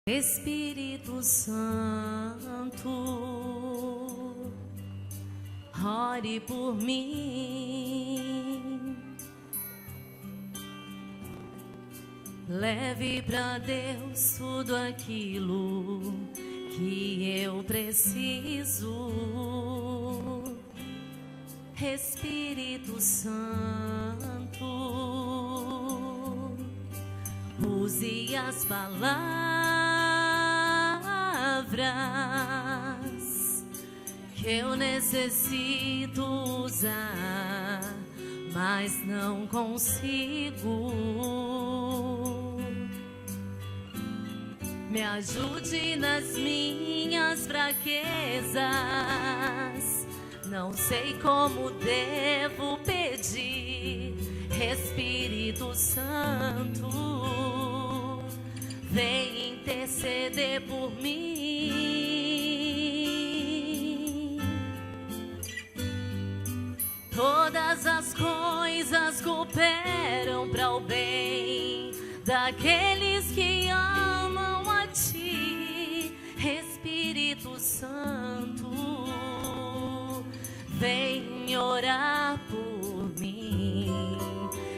Espírito Santo, ore por mim, leve para Deus tudo aquilo que eu preciso. Espírito Santo, use as palavras que eu necessito usar, mas não consigo. Me ajude nas minhas fraquezas, não sei como devo pedir. Espírito Santo, vem interceder por mim. Todas as coisas cooperam para o bem daqueles que amam a Ti. Espírito Santo, vem orar por mim.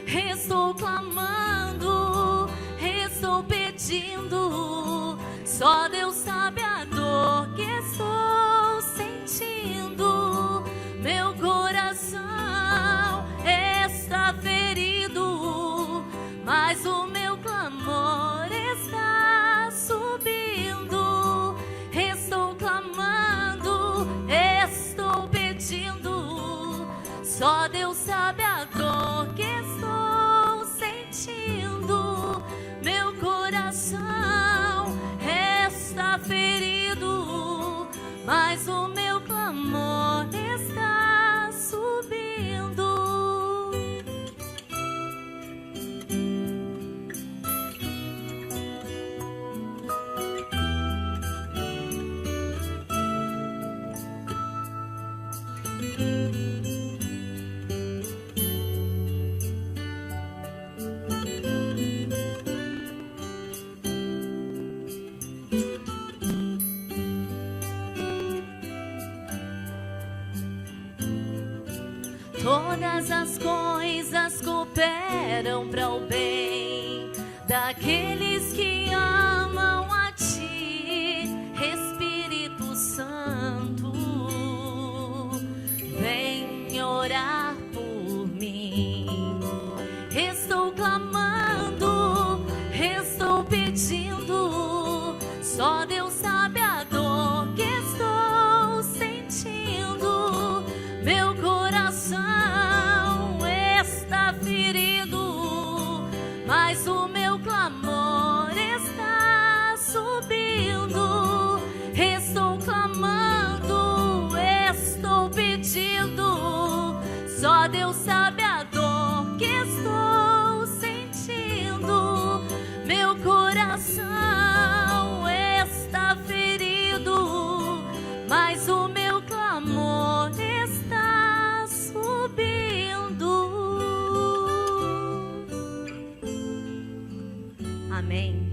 Estou clamando, estou pedindo, só Deus sabe a dor que estou sentindo. Meu coração está ferido, mas o meu clamor está subindo. Estou clamando, estou pedindo, só Deus sabe a dor que estou sentindo. Meu coração está ferido, mas o meu clamor está subindo. Todas as coisas cooperam para o bem daqueles que amam a Ti. Espírito Santo, vem orar por mim. Estou clamando, estou pedindo, só Deus sabe a dor que estou sentindo. Meu coração está ferido, mas o meu clamor está subindo. Estou clamando, estou pedindo, só Deus sabe a dor que estou sentindo. Meu coração está ferido, mas o meu clamor está subindo. Amém.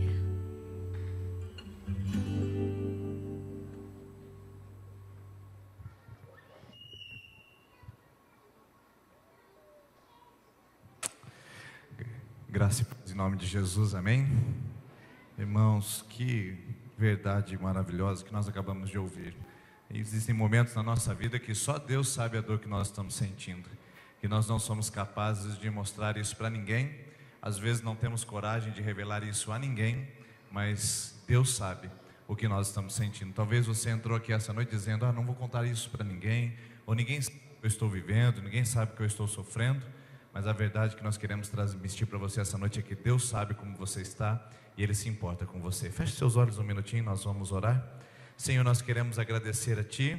Graça e paz em nome de Jesus, amém? Irmãos, que verdade maravilhosa que nós acabamos de ouvir. Existem momentos na nossa vida que só Deus sabe a dor que nós estamos sentindo, que nós não somos capazes de mostrar isso para ninguém, às vezes não temos coragem de revelar isso a ninguém, mas Deus sabe o que nós estamos sentindo. Talvez você entrou aqui essa noite dizendo, não vou contar isso para ninguém, ou ninguém sabe o que eu estou vivendo, ninguém sabe o que eu estou sofrendo, mas a verdade que nós queremos transmitir para você essa noite é que Deus sabe como você está e Ele se importa com você. Feche seus olhos um minutinho, nós vamos orar. Senhor, nós queremos agradecer a Ti,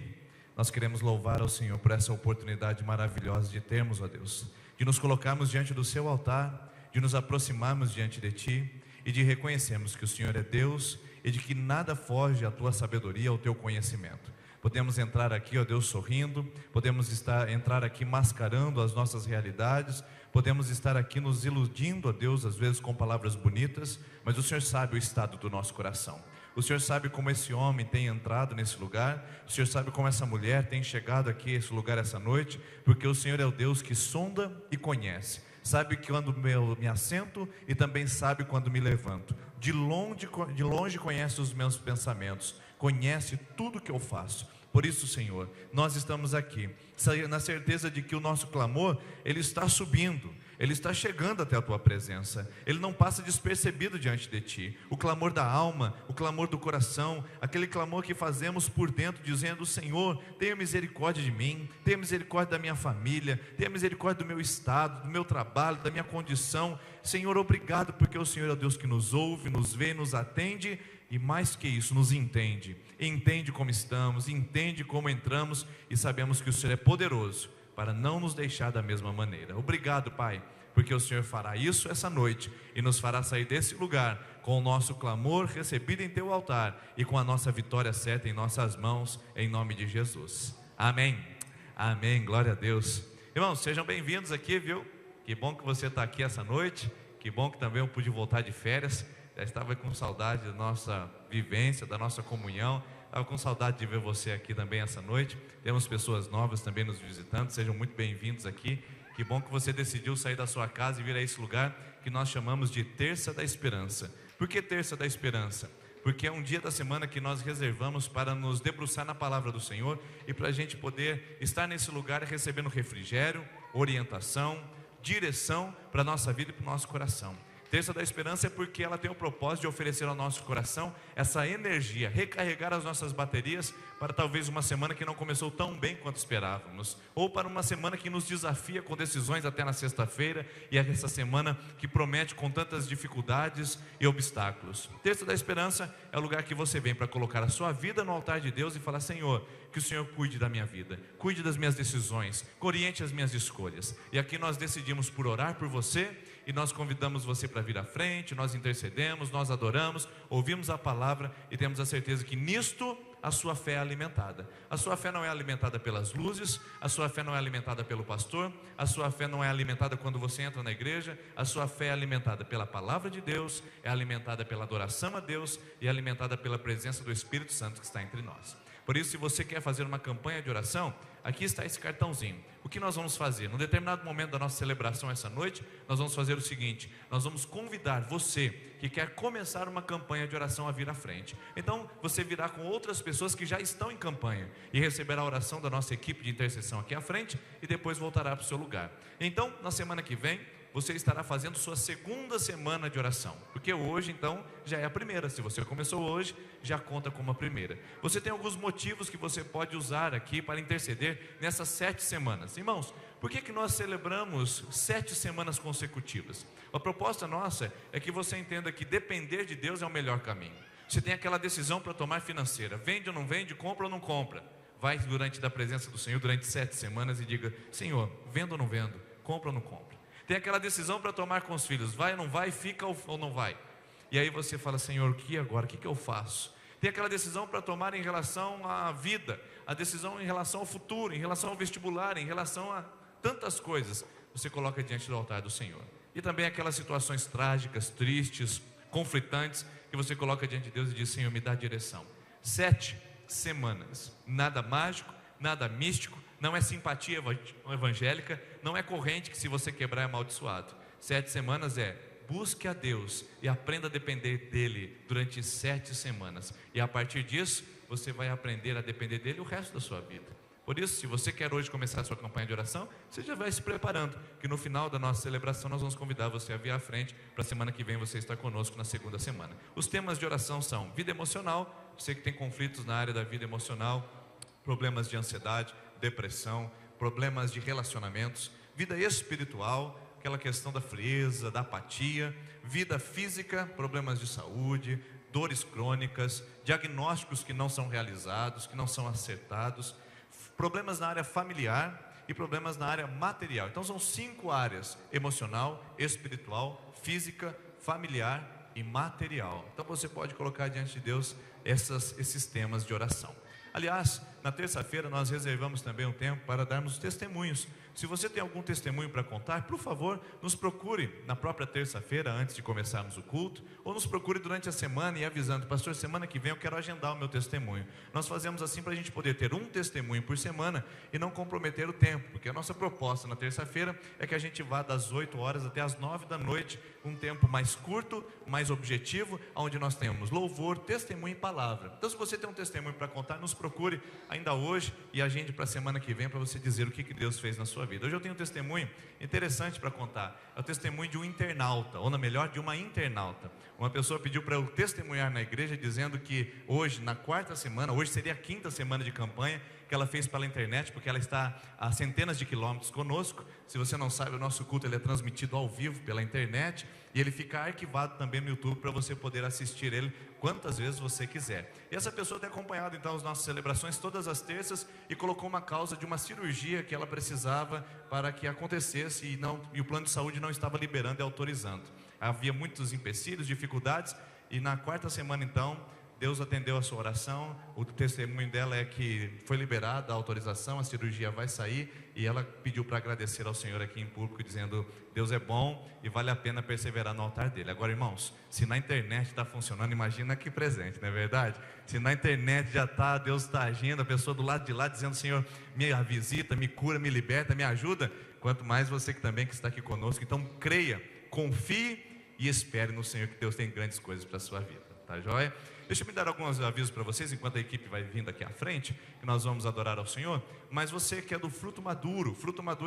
nós queremos louvar ao Senhor por essa oportunidade maravilhosa de termos, ó Deus, de nos colocarmos diante do Seu altar, de nos aproximarmos diante de Ti e de reconhecermos que o Senhor é Deus e de que nada foge à Tua sabedoria, ao Teu conhecimento. Podemos entrar aqui, ó Deus, sorrindo, podemos entrar aqui mascarando as nossas realidades, podemos estar aqui nos iludindo, ó Deus, às vezes com palavras bonitas, mas o Senhor sabe o estado do nosso coração. O Senhor sabe como esse homem tem entrado nesse lugar. O Senhor sabe como essa mulher tem chegado aqui a esse lugar essa noite, porque o Senhor é o Deus que sonda e conhece. Sabe quando eu me assento e também sabe quando me levanto. De longe conhece os meus pensamentos, conhece tudo que eu faço. Por isso, Senhor, nós estamos aqui, na certeza de que o nosso clamor, ele está subindo, ele está chegando até a Tua presença, ele não passa despercebido diante de Ti. O clamor da alma, o clamor do coração, aquele clamor que fazemos por dentro, dizendo: Senhor, tenha misericórdia de mim, tenha misericórdia da minha família, tenha misericórdia do meu estado, do meu trabalho, da minha condição. Senhor, obrigado, porque o Senhor é o Deus que nos ouve, nos vê, nos atende, e mais que isso, nos entende como estamos, entende como entramos, e sabemos que o Senhor é poderoso para não nos deixar da mesma maneira. Obrigado, Pai, porque o Senhor fará isso essa noite e nos fará sair desse lugar com o nosso clamor recebido em Teu altar e com a nossa vitória certa em nossas mãos, em nome de Jesus. Amém. Amém, glória a Deus. Irmãos, sejam bem-vindos aqui, viu? Que bom que você está aqui essa noite, que bom que também eu pude voltar de férias. Já estava com saudade da nossa vivência, da nossa comunhão. Estava com saudade de ver você aqui também essa noite. Temos pessoas novas também nos visitando. Sejam muito bem-vindos aqui. Que bom que você decidiu sair da sua casa e vir a esse lugar que nós chamamos de Terça da Esperança. Por que Terça da Esperança? Porque é um dia da semana que nós reservamos para nos debruçar na palavra do Senhor e para a gente poder estar nesse lugar recebendo refrigério, orientação, direção para a nossa vida e para o nosso coração. Terça da Esperança é porque ela tem o propósito de oferecer ao nosso coração essa energia, recarregar as nossas baterias para talvez uma semana que não começou tão bem quanto esperávamos, ou para uma semana que nos desafia com decisões até na sexta-feira, e é essa semana que promete com tantas dificuldades e obstáculos. Terça da Esperança é o lugar que você vem para colocar a sua vida no altar de Deus e falar: Senhor, que o Senhor cuide da minha vida, cuide das minhas decisões, oriente as minhas escolhas. E aqui nós decidimos por orar por você, e nós convidamos você para vir à frente, nós intercedemos, nós adoramos, ouvimos a palavra e temos a certeza que nisto a sua fé é alimentada. A sua fé não é alimentada pelas luzes, a sua fé não é alimentada pelo pastor, a sua fé não é alimentada quando você entra na igreja, a sua fé é alimentada pela palavra de Deus, é alimentada pela adoração a Deus e é alimentada pela presença do Espírito Santo que está entre nós. Por isso, se você quer fazer uma campanha de oração, aqui está esse cartãozinho. O que nós vamos fazer? Num determinado momento da nossa celebração essa noite, nós vamos fazer o seguinte: nós vamos convidar você que quer começar uma campanha de oração a vir à frente. Então, você virá com outras pessoas que já estão em campanha e receberá a oração da nossa equipe de intercessão aqui à frente e depois voltará para o seu lugar. Então, na semana que vem, você estará fazendo sua segunda semana de oração, porque hoje então já é a primeira. Se você começou hoje, já conta como a primeira. Você tem alguns motivos que você pode usar aqui para interceder nessas 7 semanas. Irmãos, por que nós celebramos 7 semanas consecutivas? A proposta nossa é que você entenda que depender de Deus é o melhor caminho. Você tem aquela decisão para tomar financeira: vende ou não vende, compra ou não compra. Vai durante da presença do Senhor durante 7 semanas e diga: Senhor, vendo ou não vendo, compra ou não compra. Tem aquela decisão para tomar com os filhos: vai ou não vai, fica ou não vai. E aí você fala: Senhor, o que agora? O que eu faço? Tem aquela decisão para tomar em relação à vida, a decisão em relação ao futuro, em relação ao vestibular, em relação a tantas coisas. Você coloca diante do altar do Senhor. E também aquelas situações trágicas, tristes, conflitantes, que você coloca diante de Deus e diz: Senhor, me dá direção. 7 semanas, nada mágico, nada místico, não é simpatia evangélica, não é corrente que se você quebrar é amaldiçoado. 7 semanas é: busque a Deus e aprenda a depender dEle durante 7 semanas. E a partir disso, você vai aprender a depender dEle o resto da sua vida. Por isso, se você quer hoje começar a sua campanha de oração, você já vai se preparando, que no final da nossa celebração nós vamos convidar você a vir à frente, para a semana que vem você estar conosco na segunda semana. Os temas de oração são vida emocional. Você que tem conflitos na área da vida emocional, problemas de ansiedade, depressão, problemas de relacionamentos, vida espiritual, aquela questão da frieza, da apatia, vida física, problemas de saúde, dores crônicas, diagnósticos que não são realizados, que não são acertados, problemas na área familiar e problemas na área material. Então são 5 áreas: emocional, espiritual, física, familiar e material. Então você pode colocar diante de Deus esses temas de oração. Aliás, na terça-feira nós reservamos também um tempo para darmos testemunhos. Se você tem algum testemunho para contar, por favor, nos procure na própria terça-feira, antes de começarmos o culto, ou nos procure durante a semana e avisando: pastor, semana que vem eu quero agendar o meu testemunho. Nós fazemos assim para a gente poder ter um testemunho por semana e não comprometer o tempo, porque a nossa proposta na terça-feira é que a gente vá das 8 horas até as 9 da noite, um tempo mais curto, mais objetivo, onde nós tenhamos louvor, testemunho e palavra. Então, se você tem um testemunho para contar, nos procure ainda hoje e agende para a semana que vem para você dizer o que Deus fez na sua vida. Hoje eu tenho um testemunho interessante para contar. É o testemunho de um internauta, ou na melhor, de uma internauta. Uma pessoa pediu para eu testemunhar na igreja, dizendo que hoje, na quarta semana, hoje seria a quinta semana de campanha que ela fez pela internet, porque ela está a centenas de quilômetros conosco. Se você não sabe, o nosso culto ele é transmitido ao vivo pela internet e ele fica arquivado também no YouTube para você poder assistir ele quantas vezes você quiser. E essa pessoa tem acompanhado então as nossas celebrações todas as terças e colocou uma causa de uma cirurgia que ela precisava para que acontecesse e o plano de saúde não estava liberando e autorizando. Havia muitos empecilhos, dificuldades, e na quarta semana então Deus atendeu a sua oração. O testemunho dela é que foi liberada a autorização, a cirurgia vai sair, e ela pediu para agradecer ao Senhor aqui em público, dizendo: Deus é bom e vale a pena perseverar no altar dele. Agora, irmãos, se na internet está funcionando, imagina que presente, não é verdade? Se na internet já está, Deus está agindo, a pessoa do lado de lá dizendo: Senhor, me visita, me cura, me liberta, me ajuda, quanto mais você que também que está aqui conosco. Então creia, confie e espere no Senhor, que Deus tem grandes coisas para a sua vida, tá joia? Deixa eu me dar alguns avisos para vocês, enquanto a equipe vai vindo aqui à frente, que nós vamos adorar ao Senhor. Mas você que é do Fruto Maduro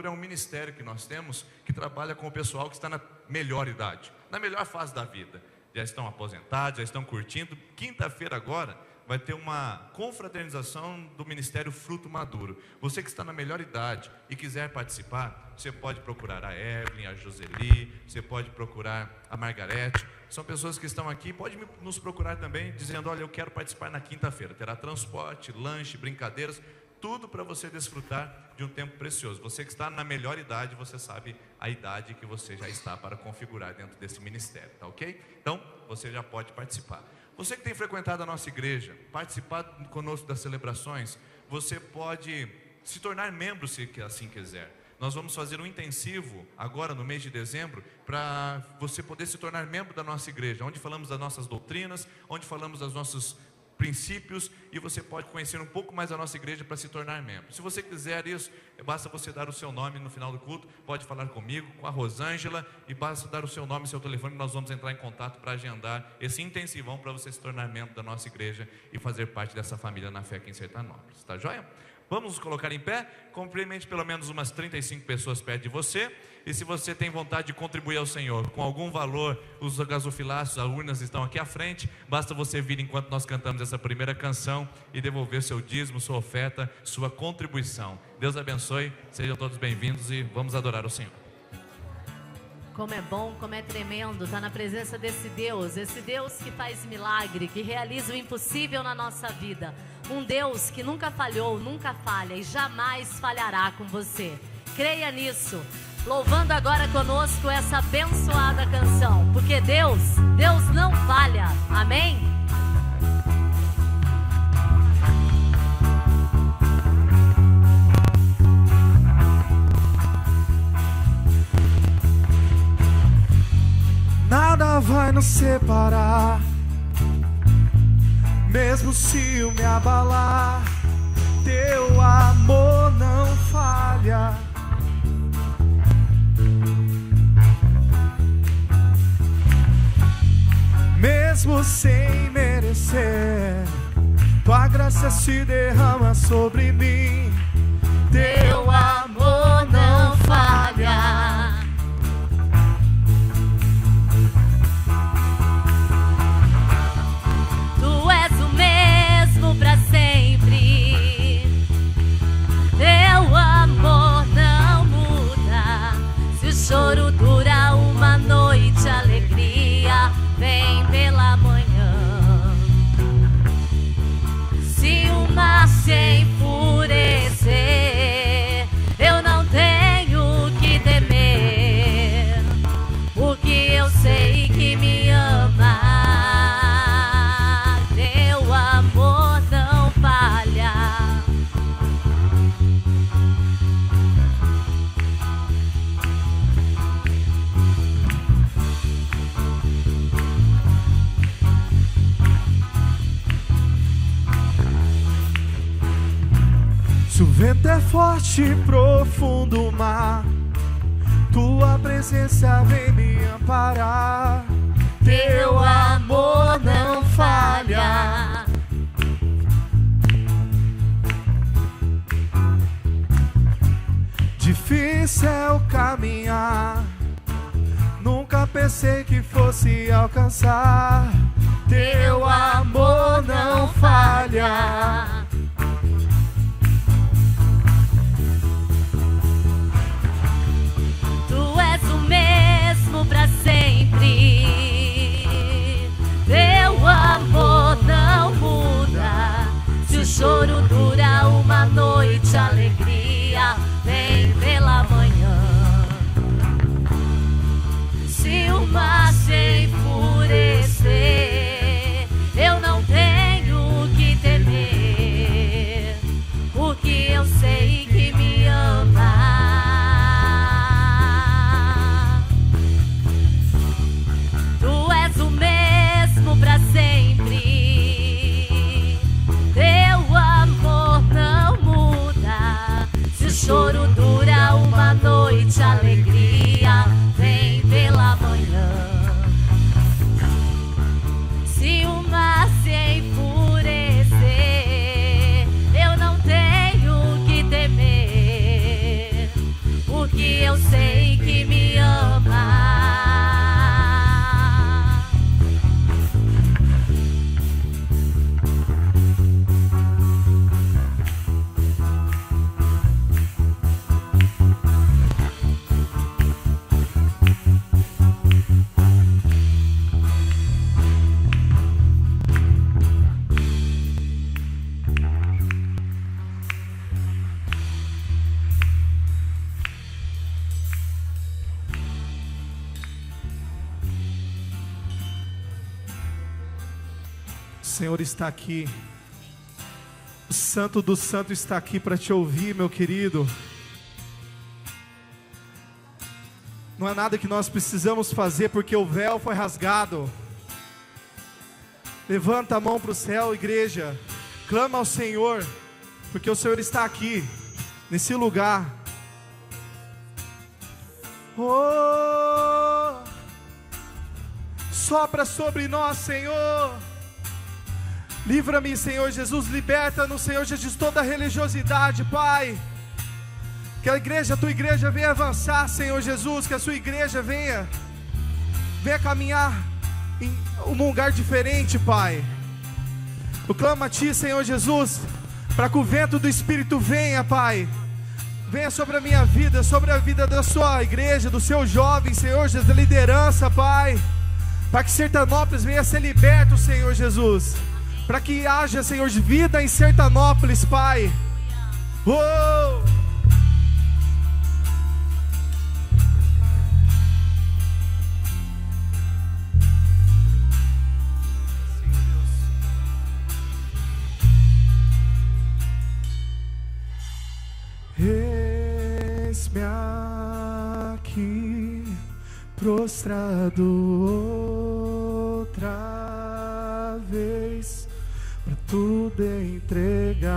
é um ministério que nós temos, que trabalha com o pessoal que está na melhor idade, na melhor fase da vida. Já estão aposentados, já estão curtindo. Quinta-feira agora vai ter uma confraternização do Ministério Fruto Maduro. Você que está na melhor idade e quiser participar, você pode procurar a Evelyn, a Joseli, você pode procurar a Margarete. São pessoas que estão aqui, pode nos procurar também, dizendo: olha, eu quero participar na quinta-feira. Terá transporte, lanche, brincadeiras, tudo para você desfrutar de um tempo precioso. Você que está na melhor idade, você sabe a idade que você já está para configurar dentro desse ministério, tá ok? Então, você já pode participar. Você que tem frequentado a nossa igreja, participado conosco das celebrações, você pode se tornar membro se assim quiser. Nós vamos fazer um intensivo agora no mês de dezembro para você poder se tornar membro da nossa igreja, onde falamos das nossas doutrinas, onde falamos dos nossos princípios, e você pode conhecer um pouco mais a nossa igreja para se tornar membro. Se você quiser isso, basta você dar o seu nome no final do culto, pode falar comigo, com a Rosângela, e basta dar o seu nome e seu telefone, nós vamos entrar em contato para agendar esse intensivão para você se tornar membro da nossa igreja e fazer parte dessa família na fé aqui em Sertanópolis, tá joia? Vamos nos colocar em pé, cumprimente pelo menos umas 35 pessoas perto de você, e se você tem vontade de contribuir ao Senhor com algum valor, os gasofilácios, as urnas estão aqui à frente, basta você vir enquanto nós cantamos essa primeira canção e devolver seu dízimo, sua oferta, sua contribuição. Deus abençoe, sejam todos bem-vindos e vamos adorar o Senhor. Como é bom, como é tremendo estar na presença desse Deus, esse Deus que faz milagre, que realiza o impossível na nossa vida. Um Deus que nunca falhou, nunca falha e jamais falhará com você. Creia nisso. Louvando agora conosco essa abençoada canção, porque Deus não falha. Amém? Nada vai nos separar, mesmo se eu me abalar, teu amor não falha. Mesmo sem merecer, tua graça se derrama sobre mim, teu amor não falha. Tu és o mesmo pra sempre, teu amor não muda. Se o choro dura uma noite, a alegria vem pela manhã. Se o mar se enfurecer, eu não tenho que temer. vento é forte e profundo o mar, tua presença vem me amparar. Teu amor não falha. Difícil é o caminhar, nunca pensei que fosse alcançar. Teu amor não falha. Tu és o mesmo pra sempre. Teu amor não muda. Se o choro dura uma noite, a alegria vem pela manhã. Se o mar se enfurecer, eu não tenho que temer, porque eu sei que me ama. Tu és o mesmo pra sempre. Teu amor não muda. Se o choro dura uma noite, a alegria vem pela manhã. Se o mar se enfurecer, eu não tenho que temer, porque eu sei que me ama. O Senhor está aqui. O Santo do Santo está aqui para te ouvir, meu querido. Não é nada que nós precisamos fazer, porque o véu foi rasgado. Levanta a mão para o céu, igreja. Clama ao Senhor, porque o Senhor está aqui, nesse lugar. Oh, sopra sobre nós, Senhor. Livra-me, Senhor Jesus, liberta-nos, Senhor Jesus, toda religiosidade, Pai. Que a igreja, a tua igreja venha avançar, Senhor Jesus. Que a sua igreja venha caminhar em um lugar diferente, Pai. Eu clamo a Ti, Senhor Jesus, para que o vento do Espírito venha, Pai. Venha sobre a minha vida, sobre a vida da sua igreja, dos seus jovens, Senhor Jesus, da liderança, Pai. Para que Sertanópolis venha ser liberto, Senhor Jesus. Para que haja, Senhor, vida em Sertanópolis, Pai. Oh! Eis-me aqui, prostrado outra vez, pra tudo entregar,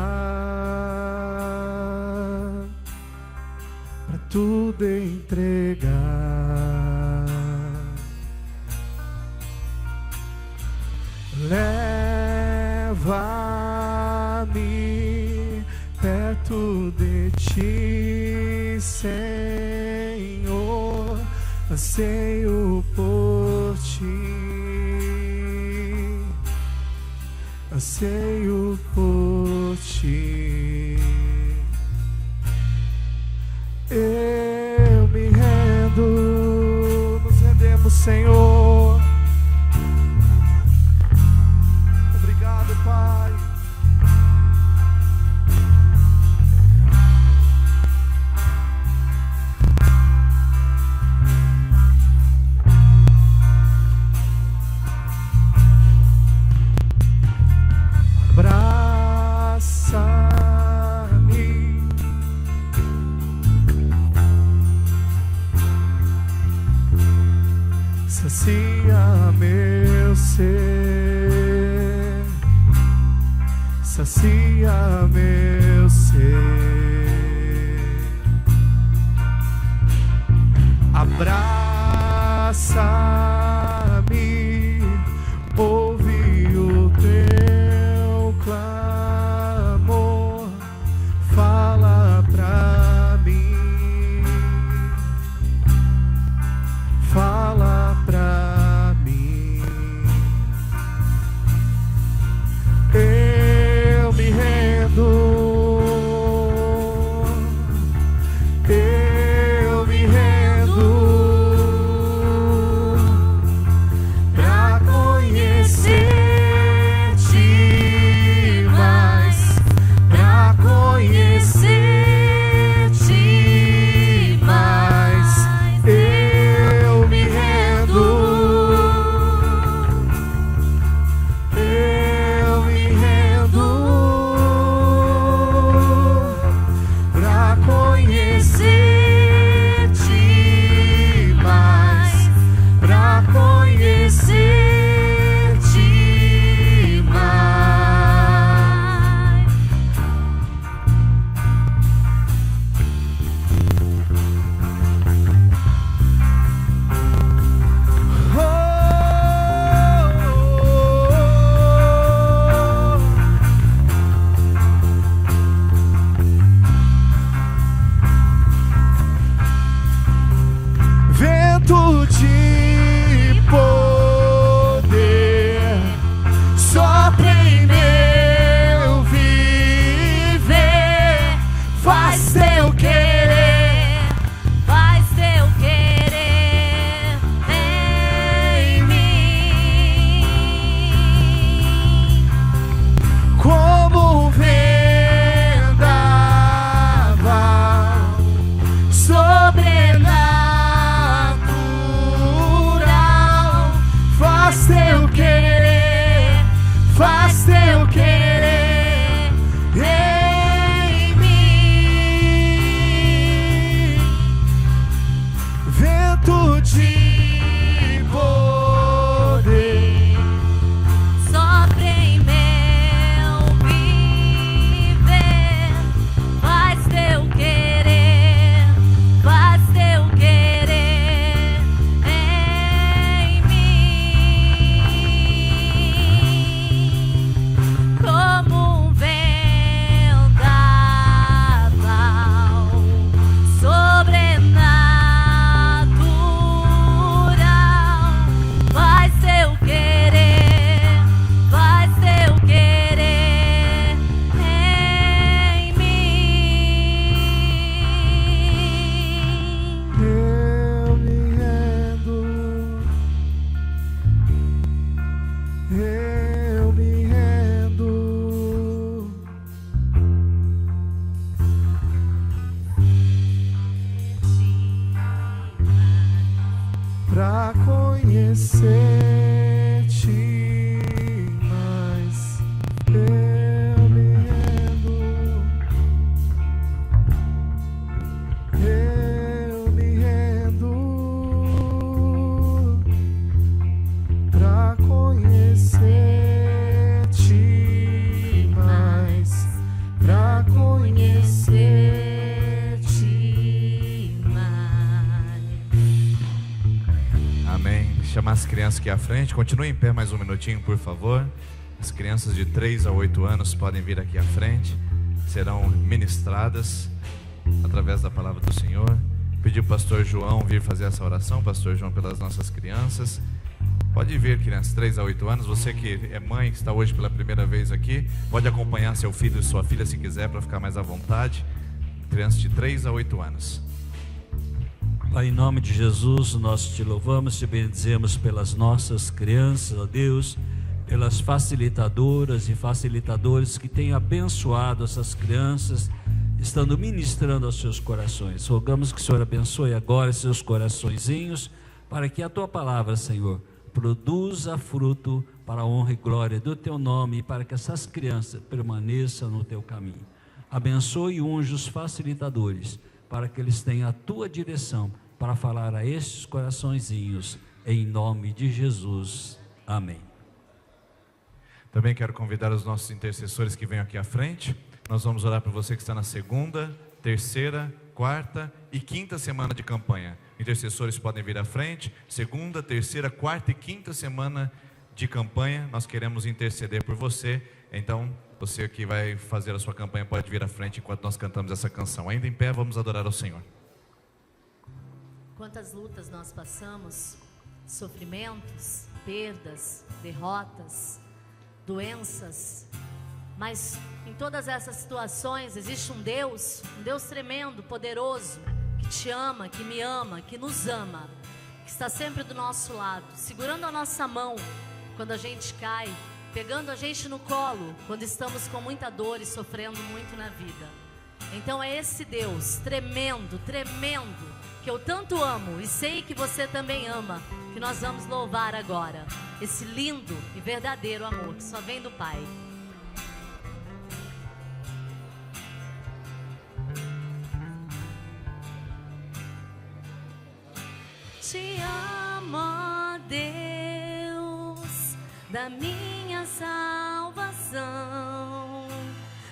pra tudo entregar. Leva-me perto de Ti, Senhor, anseio por Ti. Anseio por Ti. Eu me rendo, nos rendemos, Senhor. Obrigado, Pai. Abraça-me, sacia meu ser, sacia meu ser. abraça-me, ouve o teu clamor, fala pra mim, fala pra mim. Eu me rendo. As crianças aqui à frente, continue em pé mais um minutinho, por favor. As crianças de 3 a 8 anos podem vir aqui à frente, serão ministradas através da palavra do Senhor. Pedir o pastor João vir fazer essa oração, pastor João, pelas nossas crianças. Pode vir, crianças, 3 a 8 anos. Você que é mãe, que está hoje pela primeira vez aqui, pode acompanhar seu filho e sua filha se quiser, para ficar mais à vontade. Crianças de 3 a 8 anos. Pai, em nome de Jesus, nós te louvamos, te bendizemos pelas nossas crianças, ó Deus, pelas facilitadoras e facilitadores que têm abençoado essas crianças, estando ministrando aos seus corações. Rogamos que o Senhor abençoe agora seus coraçõezinhos, para que a tua palavra, Senhor, produza fruto para a honra e glória do teu nome, e para que essas crianças permaneçam no teu caminho. Abençoe e unge os facilitadores, para que eles tenham a tua direção, para falar a estes coraçõezinhos, em nome de Jesus, amém. Também quero convidar os nossos intercessores que venham aqui à frente. Nós vamos orar por você que está na segunda, terceira, quarta e quinta semana de campanha. intercessores podem vir à frente. Segunda, terceira, quarta e quinta semana de campanha, nós queremos interceder por você. Então, você que vai fazer a sua campanha pode vir à frente enquanto nós cantamos essa canção. Ainda em pé, vamos adorar ao Senhor. Quantas lutas nós passamos, sofrimentos, perdas, derrotas, doenças, mas em todas essas situações existe um Deus tremendo, poderoso, que te ama, que me ama, que nos ama, que está sempre do nosso lado, segurando a nossa mão quando a gente cai, pegando a gente no colo quando estamos com muita dor e sofrendo muito na vida. Então é esse Deus tremendo, tremendo, que eu tanto amo e sei que você também ama, que nós vamos louvar agora, esse lindo e verdadeiro amor que só vem do Pai. Te amo, ó Deus, da minha salvação.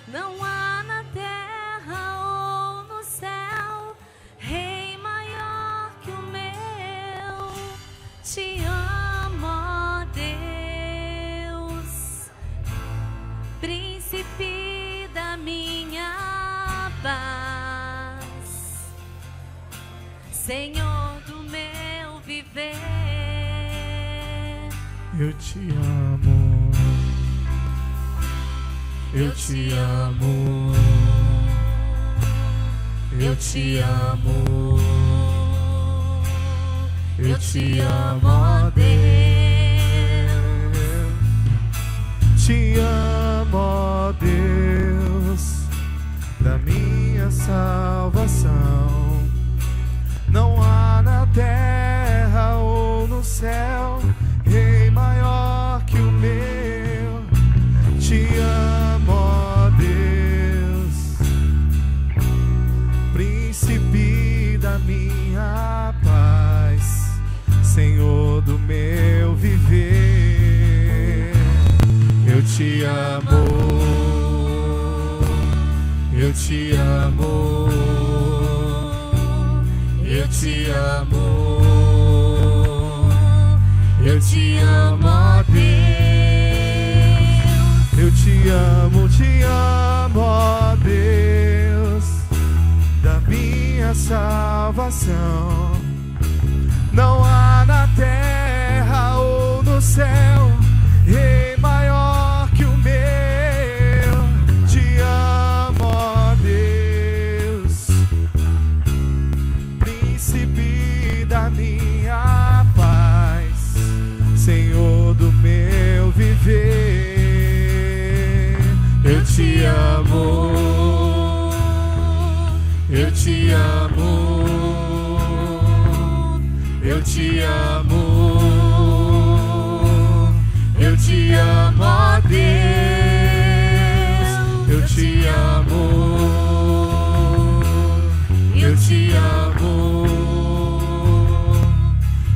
Não há na terra ou no céu Rei maior que o meu. Te amo, ó Deus, príncipe da minha paz, Senhor do meu viver. Eu te amo, eu te amo, eu te amo, eu te amo, ó Deus. Te amo, ó Deus, da minha salvação. Não há na terra ou no céu Rei maior que o meu. Te amo, ó Deus, príncipe da minha paz, Senhor do meu viver. Eu te amo, eu te amo, eu te amo, eu te amo, ó Deus. Eu te amo, ó Deus, da minha salvação. Não há na terra ou no céu Rei maior que o meu. Te amo, ó Deus, príncipe da minha paz, Senhor do meu viver. Eu te amo, eu te amo, eu te amo, eu te amo, ó Deus. Eu te amo, eu te amo,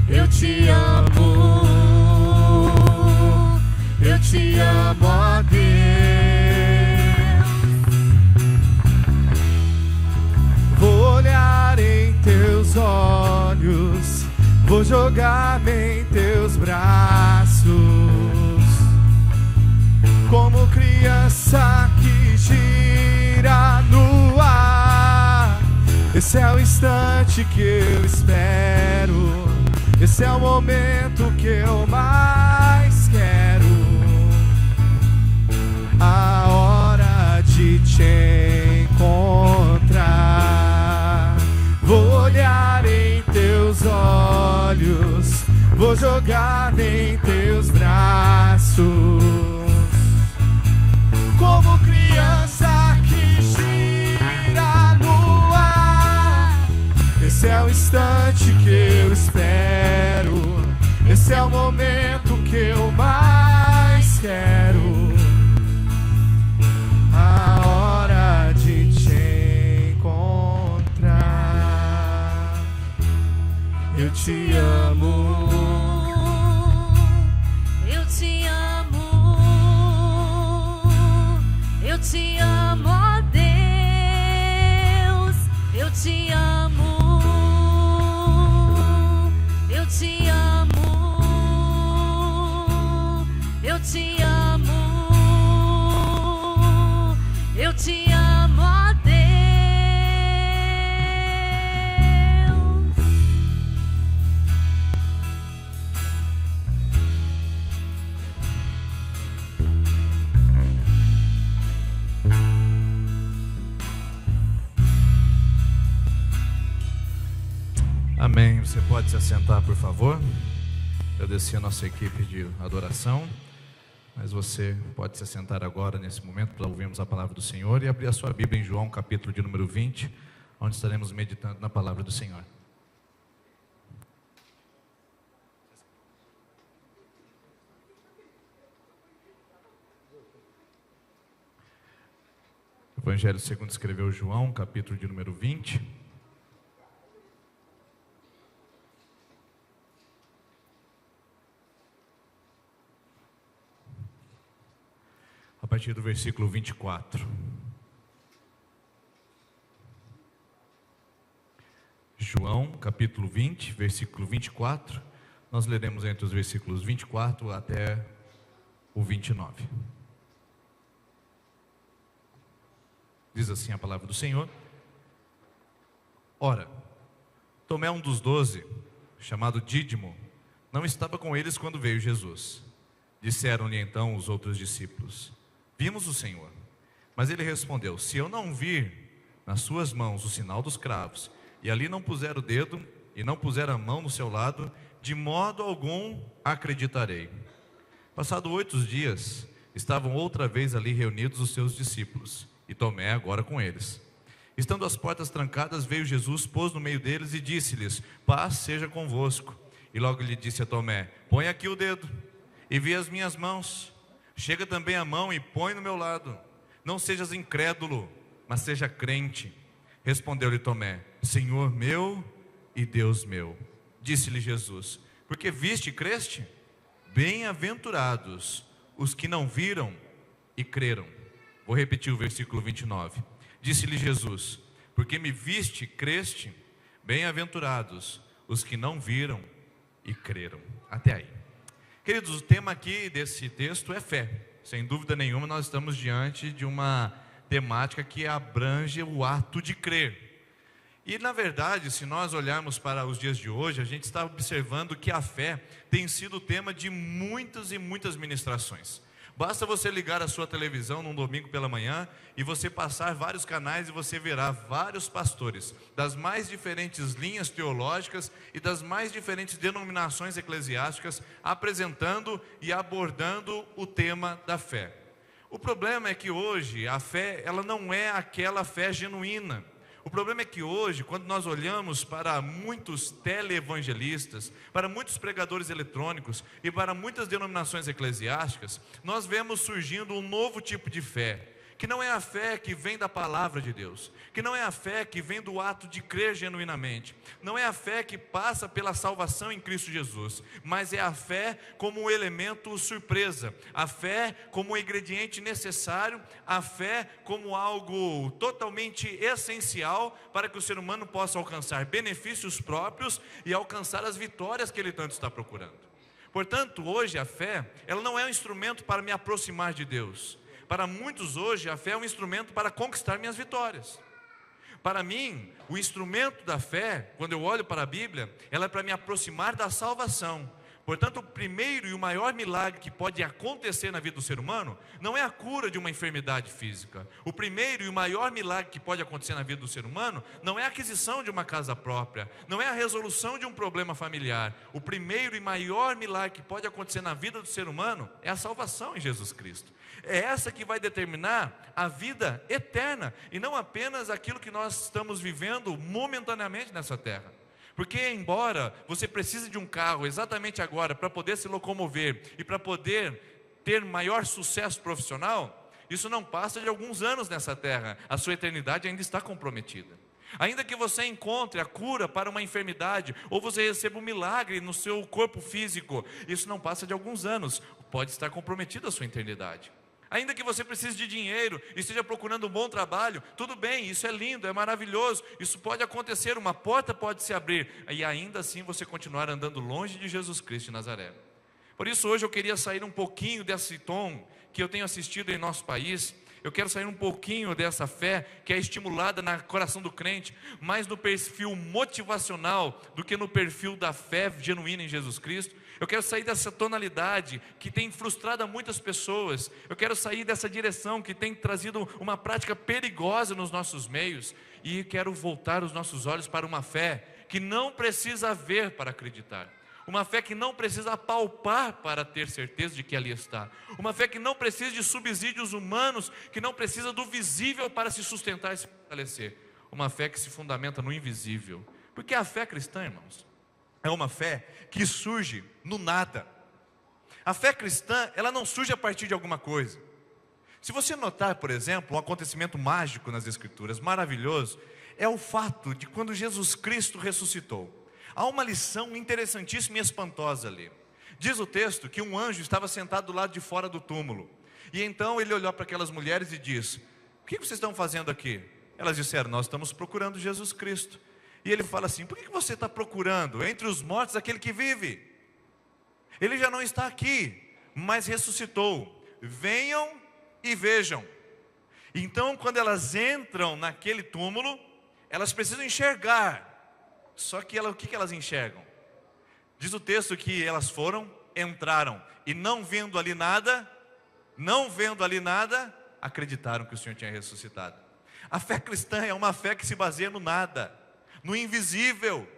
eu te amo, eu te amo, ó Deus. Vou olhar em teus olhos, vou jogar-me em teus braços, como criança que gira no ar. Esse é o instante que eu espero, esse é o momento que eu mais quero. A hora de te encontrar. Vou olhar em teus olhos, vou jogar-me em teus braços, como criança que gira no ar. Esse é o instante que eu espero, esse é o momento que eu mais quero. A hora de te encontrar. Eu te amo, Eu te amo, eu te amo, ó Deus, eu te amo, te amo, eu te amo, ó Deus. Amém. Você pode se assentar, por favor. Agradecer a nossa equipe de adoração. Mas você pode se assentar agora, nesse momento, para ouvirmos a palavra do Senhor e abrir a sua Bíblia em João, capítulo de número 20, onde estaremos meditando na palavra do Senhor. Evangelho segundo escreveu João, capítulo de número 20. A partir do versículo 24. João, capítulo 20, versículo 24. Nós leremos entre os versículos 24 até o 29. Diz assim a palavra do Senhor: Ora, Tomé, um dos 12, chamado Dídimo, não estava com eles quando veio Jesus. Disseram-lhe então os outros discípulos: Vimos o Senhor. Mas ele respondeu: Se eu não vir nas suas mãos o sinal dos cravos, e ali não puser o dedo, e não puser a mão no seu lado, de modo algum acreditarei. Passado 8 dias, estavam outra vez ali reunidos os seus discípulos, e Tomé agora com eles. Estando as portas trancadas, veio Jesus, pôs no meio deles e disse-lhes: Paz seja convosco. E logo lhe disse a Tomé: Põe aqui o dedo, e vê as minhas mãos. Chega também a mão e põe no meu lado. Não sejas incrédulo, mas seja crente. Respondeu-lhe Tomé: Senhor meu e Deus meu. Disse-lhe Jesus: Porque viste e creste? Bem-aventurados os que não viram e creram. Vou repetir o versículo 29. Disse-lhe Jesus: Porque me viste e creste? Bem-aventurados os que não viram e creram. Até aí. Queridos, o tema aqui desse texto é fé. Sem dúvida nenhuma, nós estamos diante de uma temática que abrange o ato de crer. E, na verdade, se nós olharmos para os dias de hoje, a gente está observando que a fé tem sido o tema de muitas e muitas ministrações. Basta você ligar a sua televisão num domingo pela manhã e você passar vários canais e você verá vários pastores das mais diferentes linhas teológicas e das mais diferentes denominações eclesiásticas apresentando e abordando o tema da fé. O problema é que hoje a fé, ela não é aquela fé genuína. O problema é que hoje, quando nós olhamos para muitos teleevangelistas, para muitos pregadores eletrônicos e para muitas denominações eclesiásticas, nós vemos surgindo um novo tipo de fé, que não é a fé que vem da palavra de Deus, que não é a fé que vem do ato de crer genuinamente, não é a fé que passa pela salvação em Cristo Jesus, mas é a fé como um elemento surpresa, a fé como um ingrediente necessário, a fé como algo totalmente essencial para que o ser humano possa alcançar benefícios próprios e alcançar as vitórias que ele tanto está procurando. Portanto, hoje a fé, ela não é um instrumento para me aproximar de Deus. Para muitos hoje, a fé é um instrumento para conquistar minhas vitórias. Para mim, o instrumento da fé, quando eu olho para a Bíblia, ela é para me aproximar da salvação. Portanto, o primeiro e o maior milagre que pode acontecer na vida do ser humano não é a cura de uma enfermidade física. O primeiro e o maior milagre que pode acontecer na vida do ser humano não é a aquisição de uma casa própria, não é a resolução de um problema familiar. O primeiro e maior milagre que pode acontecer na vida do ser humano é a salvação em Jesus Cristo. É essa que vai determinar a vida eterna e não apenas aquilo que nós estamos vivendo momentaneamente nessa terra. Porque embora você precise de um carro exatamente agora para poder se locomover e para poder ter maior sucesso profissional, isso não passa de alguns anos nessa terra, a sua eternidade ainda está comprometida. Ainda que você encontre a cura para uma enfermidade, ou você receba um milagre no seu corpo físico, isso não passa de alguns anos, pode estar comprometida a sua eternidade. Ainda que você precise de dinheiro e esteja procurando um bom trabalho, tudo bem, isso é lindo, é maravilhoso, isso pode acontecer, uma porta pode se abrir, e ainda assim você continuar andando longe de Jesus Cristo de Nazaré. Por isso hoje eu queria sair um pouquinho desse tom que eu tenho assistido em nosso país. Eu quero sair um pouquinho dessa fé que é estimulada no coração do crente, mais no perfil motivacional do que no perfil da fé genuína em Jesus Cristo. Eu quero sair dessa tonalidade que tem frustrado muitas pessoas. Eu quero sair dessa direção que tem trazido uma prática perigosa nos nossos meios. E quero voltar os nossos olhos para uma fé que não precisa ver para acreditar. Uma fé que não precisa palpar para ter certeza de que ali está. Uma fé que não precisa de subsídios humanos, que não precisa do visível para se sustentar e se fortalecer. Uma fé que se fundamenta no invisível. Porque a fé cristã, irmãos, é uma fé que surge no nada. A fé cristã, ela não surge a partir de alguma coisa. Se você notar, por exemplo, um acontecimento mágico nas Escrituras, maravilhoso, é o fato de quando Jesus Cristo ressuscitou. Há uma lição interessantíssima e espantosa ali. Diz o texto que um anjo estava sentado do lado de fora do túmulo. E então ele olhou para aquelas mulheres e disse: o que vocês estão fazendo aqui? Elas disseram: nós estamos procurando Jesus Cristo. E ele fala assim: por que você está procurando entre os mortos aquele que vive? Ele já não está aqui, mas ressuscitou. Venham e vejam. Então quando elas entram naquele túmulo, elas precisam enxergar. Só que o que elas enxergam? Diz o texto que elas entraram e não vendo ali nada, acreditaram que o Senhor tinha ressuscitado. A fé cristã é uma fé que se baseia no nada, no invisível,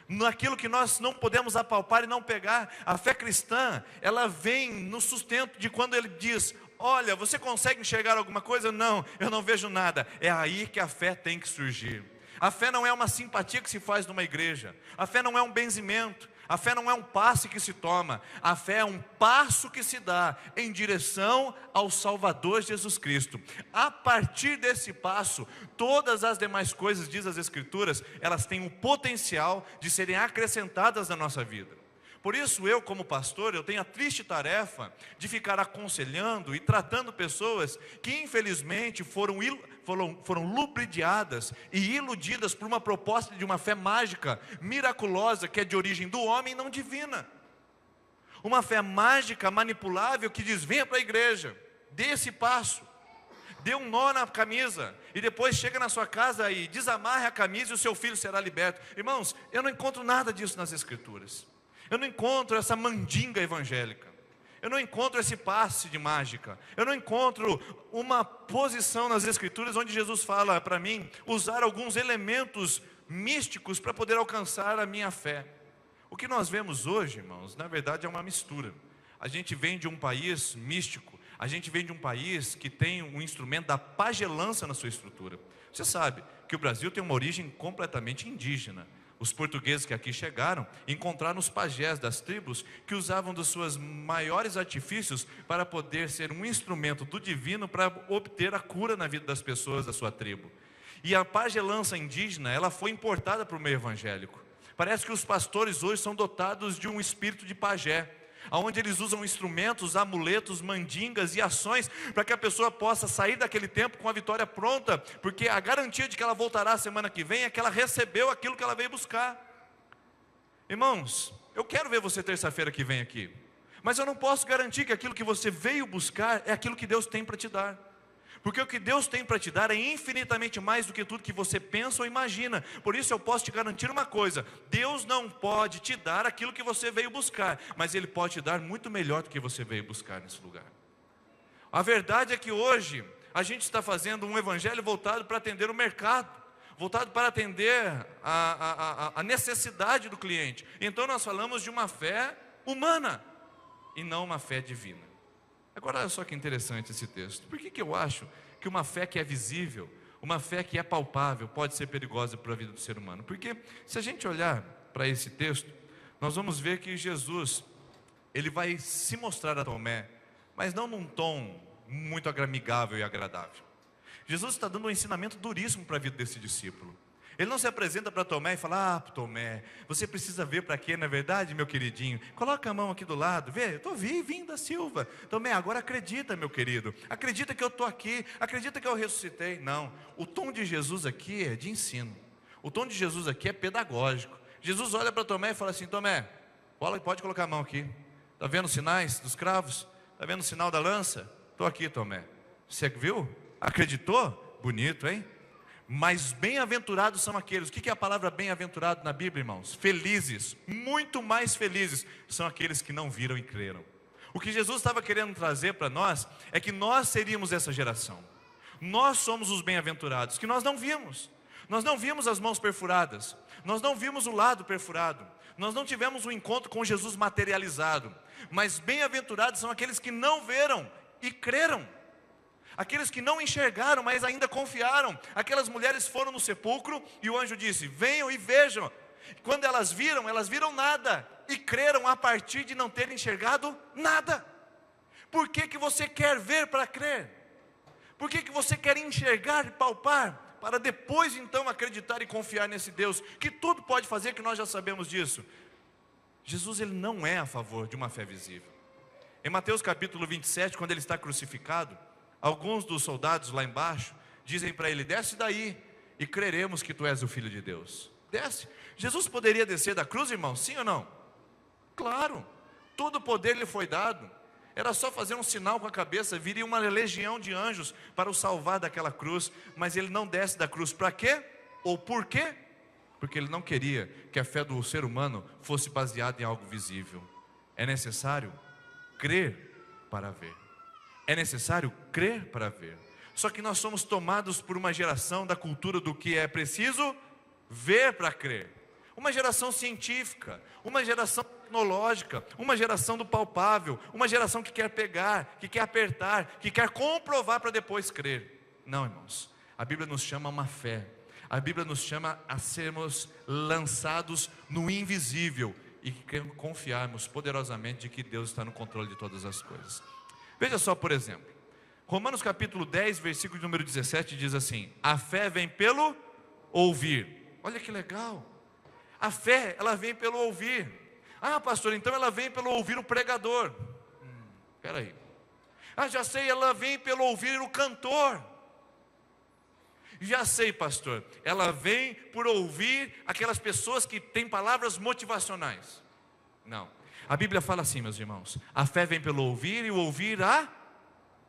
naquilo que nós não podemos apalpar e não pegar. A fé cristã, ela vem no sustento de quando ele diz: olha, você consegue enxergar alguma coisa? Não, eu não vejo nada. É aí que a fé tem que surgir. A fé não é uma simpatia que se faz numa igreja. A fé não é um benzimento. A fé não é um passe que se toma. A fé é um passo que se dá em direção ao Salvador Jesus Cristo. A partir desse passo, todas as demais coisas, diz as Escrituras, elas têm o potencial de serem acrescentadas na nossa vida. Por isso eu, como pastor, eu tenho a triste tarefa de ficar aconselhando e tratando pessoas que infelizmente foram lubridiadas e iludidas por uma proposta de uma fé mágica, miraculosa, que é de origem do homem e não divina. Uma fé mágica, manipulável, que diz: venha para a igreja, dê esse passo, dê um nó na camisa, e depois chega na sua casa e desamarre a camisa e o seu filho será liberto. Irmãos, eu não encontro nada disso nas Escrituras. Eu não encontro essa mandinga evangélica. Eu não encontro esse passe de mágica. Eu não encontro uma posição nas Escrituras onde Jesus fala para mim usar alguns elementos místicos para poder alcançar a minha fé. O que nós vemos hoje, irmãos, na verdade é uma mistura. A gente vem de um país místico. A gente vem de um país que tem um instrumento da pagelança na sua estrutura. Você sabe que o Brasil tem uma origem completamente indígena. Os portugueses que aqui chegaram encontraram os pajés das tribos que usavam dos seus maiores artifícios para poder ser um instrumento do divino para obter a cura na vida das pessoas da sua tribo. E a pagelança indígena, ela foi importada para o meio evangélico. Parece que os pastores hoje são dotados de um espírito de pajé, onde eles usam instrumentos, amuletos, mandingas e ações para que a pessoa possa sair daquele tempo com a vitória pronta, porque a garantia de que ela voltará a semana que vem é que ela recebeu aquilo que ela veio buscar. Irmãos, eu quero ver você terça-feira que vem aqui, mas eu não posso garantir que aquilo que você veio buscar é aquilo que Deus tem para te dar. Porque o que Deus tem para te dar é infinitamente mais do que tudo que você pensa ou imagina. Por isso eu posso te garantir uma coisa: Deus não pode te dar aquilo que você veio buscar, mas Ele pode te dar muito melhor do que você veio buscar nesse lugar. A verdade é que hoje a gente está fazendo um evangelho voltado para atender o mercado, voltado para atender a necessidade do cliente. Então nós falamos de uma fé humana e não uma fé divina. Agora olha só que interessante esse texto. Por que eu acho que uma fé que é visível, uma fé que é palpável, pode ser perigosa para a vida do ser humano? Porque se a gente olhar para esse texto, nós vamos ver que Jesus, ele vai se mostrar a Tomé, mas não num tom muito amigável e agradável. Jesus está dando um ensinamento duríssimo para a vida desse discípulo. Ele não se apresenta para Tomé e fala: ah, Tomé, você precisa ver para quê, não é verdade, meu queridinho? Coloca a mão aqui do lado, vê, eu estou vindo da Silva. Tomé, agora acredita, meu querido, acredita que eu estou aqui, acredita que eu ressuscitei. Não, o tom de Jesus aqui é de ensino, o tom de Jesus aqui é pedagógico. Jesus olha para Tomé e fala assim: Tomé, pode colocar a mão aqui, Está vendo os sinais dos cravos? Está vendo o sinal da lança? Estou aqui, Tomé. Você viu? Acreditou? Bonito, hein? Mas bem-aventurados são aqueles. O que é a palavra bem-aventurado na Bíblia, irmãos? Felizes, muito mais felizes, são aqueles que não viram e creram. O que Jesus estava querendo trazer para nós é que nós seríamos essa geração. Nós somos os bem-aventurados, que nós não vimos. Nós não vimos as mãos perfuradas, nós não vimos o lado perfurado, nós não tivemos um encontro com Jesus materializado. Mas bem-aventurados são aqueles que não viram e creram. Aqueles que não enxergaram, mas ainda confiaram. Aquelas mulheres foram no sepulcro e o anjo disse: venham e vejam. Quando elas viram nada e creram a partir de não terem enxergado nada. Por que você quer ver para crer? Por que você quer enxergar e palpar para depois então acreditar e confiar nesse Deus que tudo pode fazer, que nós já sabemos disso? Jesus, ele não é a favor de uma fé visível. Em Mateus capítulo 27, quando ele está crucificado, alguns dos soldados lá embaixo dizem para ele: desce daí e creremos que tu és o Filho de Deus. Desce. Jesus poderia descer da cruz, irmão? Sim ou não? Claro, todo o poder lhe foi dado. Era só fazer um sinal com a cabeça, viria uma legião de anjos para o salvar daquela cruz. Mas ele não desce da cruz. Para quê? Ou por quê? Porque ele não queria que a fé do ser humano fosse baseada em algo visível. É necessário crer para ver. É necessário crer para ver. Só que nós somos tomados por uma geração da cultura do que é preciso ver para crer. Uma geração científica, uma geração tecnológica, uma geração do palpável, uma geração que quer pegar, que quer apertar, que quer comprovar para depois crer. Não, irmãos, a Bíblia nos chama a uma fé. A Bíblia nos chama a sermos lançados no invisível e confiarmos poderosamente de que Deus está no controle de todas as coisas. Veja só, por exemplo, Romanos capítulo 10, versículo número 17 diz assim: a fé vem pelo ouvir. Olha que legal. A fé, ela vem pelo ouvir. Ah, pastor, então ela vem pelo ouvir o pregador. Espera aí. Ah, já sei, ela vem pelo ouvir o cantor. Já sei, pastor, ela vem por ouvir aquelas pessoas que têm palavras motivacionais. Não. A Bíblia fala assim, meus irmãos: a fé vem pelo ouvir e o ouvir a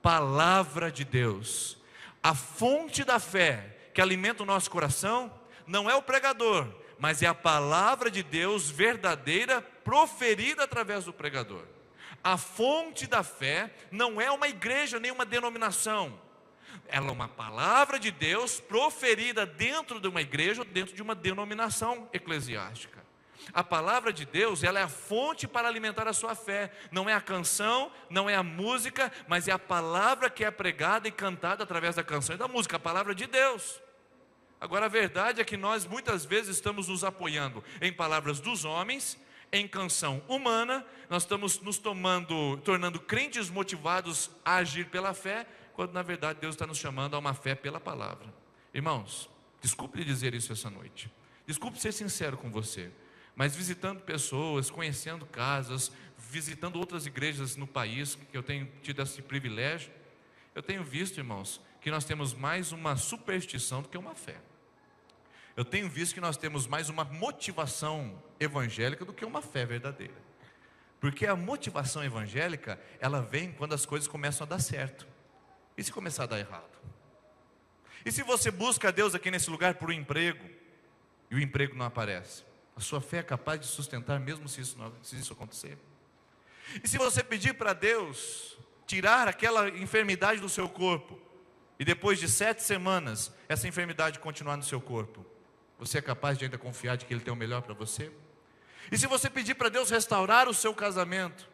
palavra de Deus. A fonte da fé que alimenta o nosso coração não é o pregador, mas é a palavra de Deus verdadeira, proferida através do pregador. A fonte da fé não é uma igreja, nem uma denominação. Ela é uma palavra de Deus proferida dentro de uma igreja ou dentro de uma denominação eclesiástica. A palavra de Deus, ela é a fonte para alimentar a sua fé. Não é a canção, não é a música, mas é a palavra que é pregada e cantada através da canção e da música, a palavra de Deus. Agora, a verdade é que nós muitas vezes estamos nos apoiando em palavras dos homens, em canção humana. Nós estamos nos tornando crentes motivados a agir pela fé, quando na verdade Deus está nos chamando a uma fé pela palavra. Irmãos, desculpe lhe dizer isso essa noite, desculpe ser sincero com você, mas visitando pessoas, conhecendo casas, visitando outras igrejas no país, que eu tenho tido esse privilégio, eu tenho visto, irmãos, que nós temos mais uma superstição do que uma fé. Eu tenho visto que nós temos mais uma motivação evangélica do que uma fé verdadeira. Porque a motivação evangélica, ela vem quando as coisas começam a dar certo. E se começar a dar errado? E se você busca a Deus aqui nesse lugar por um emprego, e o emprego não aparece? A sua fé é capaz de sustentar mesmo se isso acontecer? E se você pedir para Deus tirar aquela enfermidade do seu corpo, e depois de 7 semanas, essa enfermidade continuar no seu corpo, você é capaz de ainda confiar de que Ele tem o melhor para você? E se você pedir para Deus restaurar o seu casamento,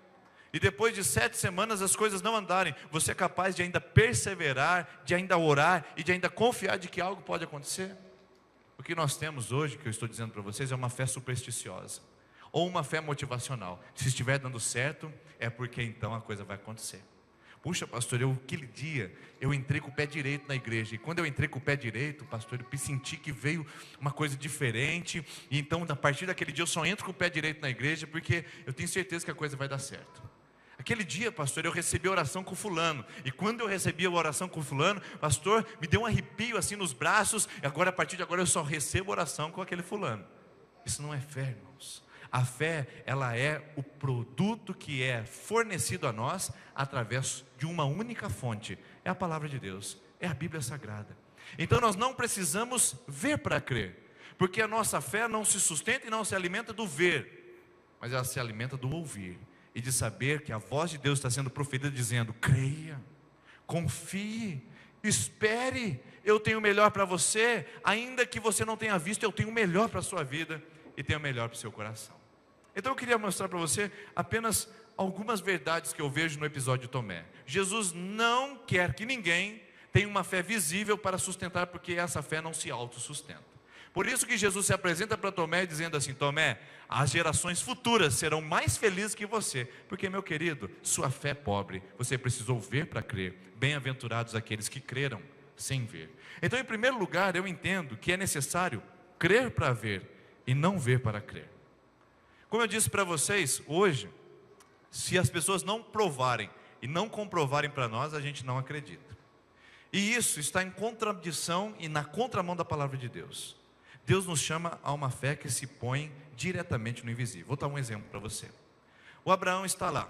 e depois de 7 semanas as coisas não andarem, você é capaz de ainda perseverar, de ainda orar e de ainda confiar de que algo pode acontecer? O que nós temos hoje, que eu estou dizendo para vocês, é uma fé supersticiosa, ou uma fé motivacional. Se estiver dando certo, é porque então a coisa vai acontecer. Puxa, pastor, aquele dia eu entrei com o pé direito na igreja, e quando eu entrei com o pé direito, pastor, eu senti que veio uma coisa diferente, e então a partir daquele dia eu só entro com o pé direito na igreja, porque eu tenho certeza que a coisa vai dar certo. Aquele dia, pastor, eu recebi a oração com fulano, e quando eu recebi a oração com fulano, pastor, me deu um arrepio assim nos braços, e agora, a partir de agora eu só recebo oração com aquele fulano. Isso não é fé, irmãos. A fé, ela é o produto que é fornecido a nós através de uma única fonte. É a palavra de Deus, é a Bíblia Sagrada. Então nós não precisamos ver para crer, porque a nossa fé não se sustenta e não se alimenta do ver, mas ela se alimenta do ouvir e de saber que a voz de Deus está sendo proferida dizendo: creia, confie, espere, eu tenho o melhor para você, ainda que você não tenha visto, eu tenho o melhor para a sua vida e tenho o melhor para o seu coração. Então eu queria mostrar para você apenas algumas verdades que eu vejo no episódio de Tomé. Jesus não quer que ninguém tenha uma fé visível para sustentar, porque essa fé não se autossustenta. Por isso que Jesus se apresenta para Tomé dizendo assim: Tomé, as gerações futuras serão mais felizes que você, porque, meu querido, sua fé é pobre, você precisou ver para crer. Bem-aventurados aqueles que creram sem ver. Então, em primeiro lugar, eu entendo que é necessário crer para ver e não ver para crer. Como eu disse para vocês, hoje, se as pessoas não provarem e não comprovarem para nós, a gente não acredita. E isso está em contradição e na contramão da palavra de Deus. Deus nos chama a uma fé que se põe diretamente no invisível. Vou dar um exemplo para você. O Abraão está lá,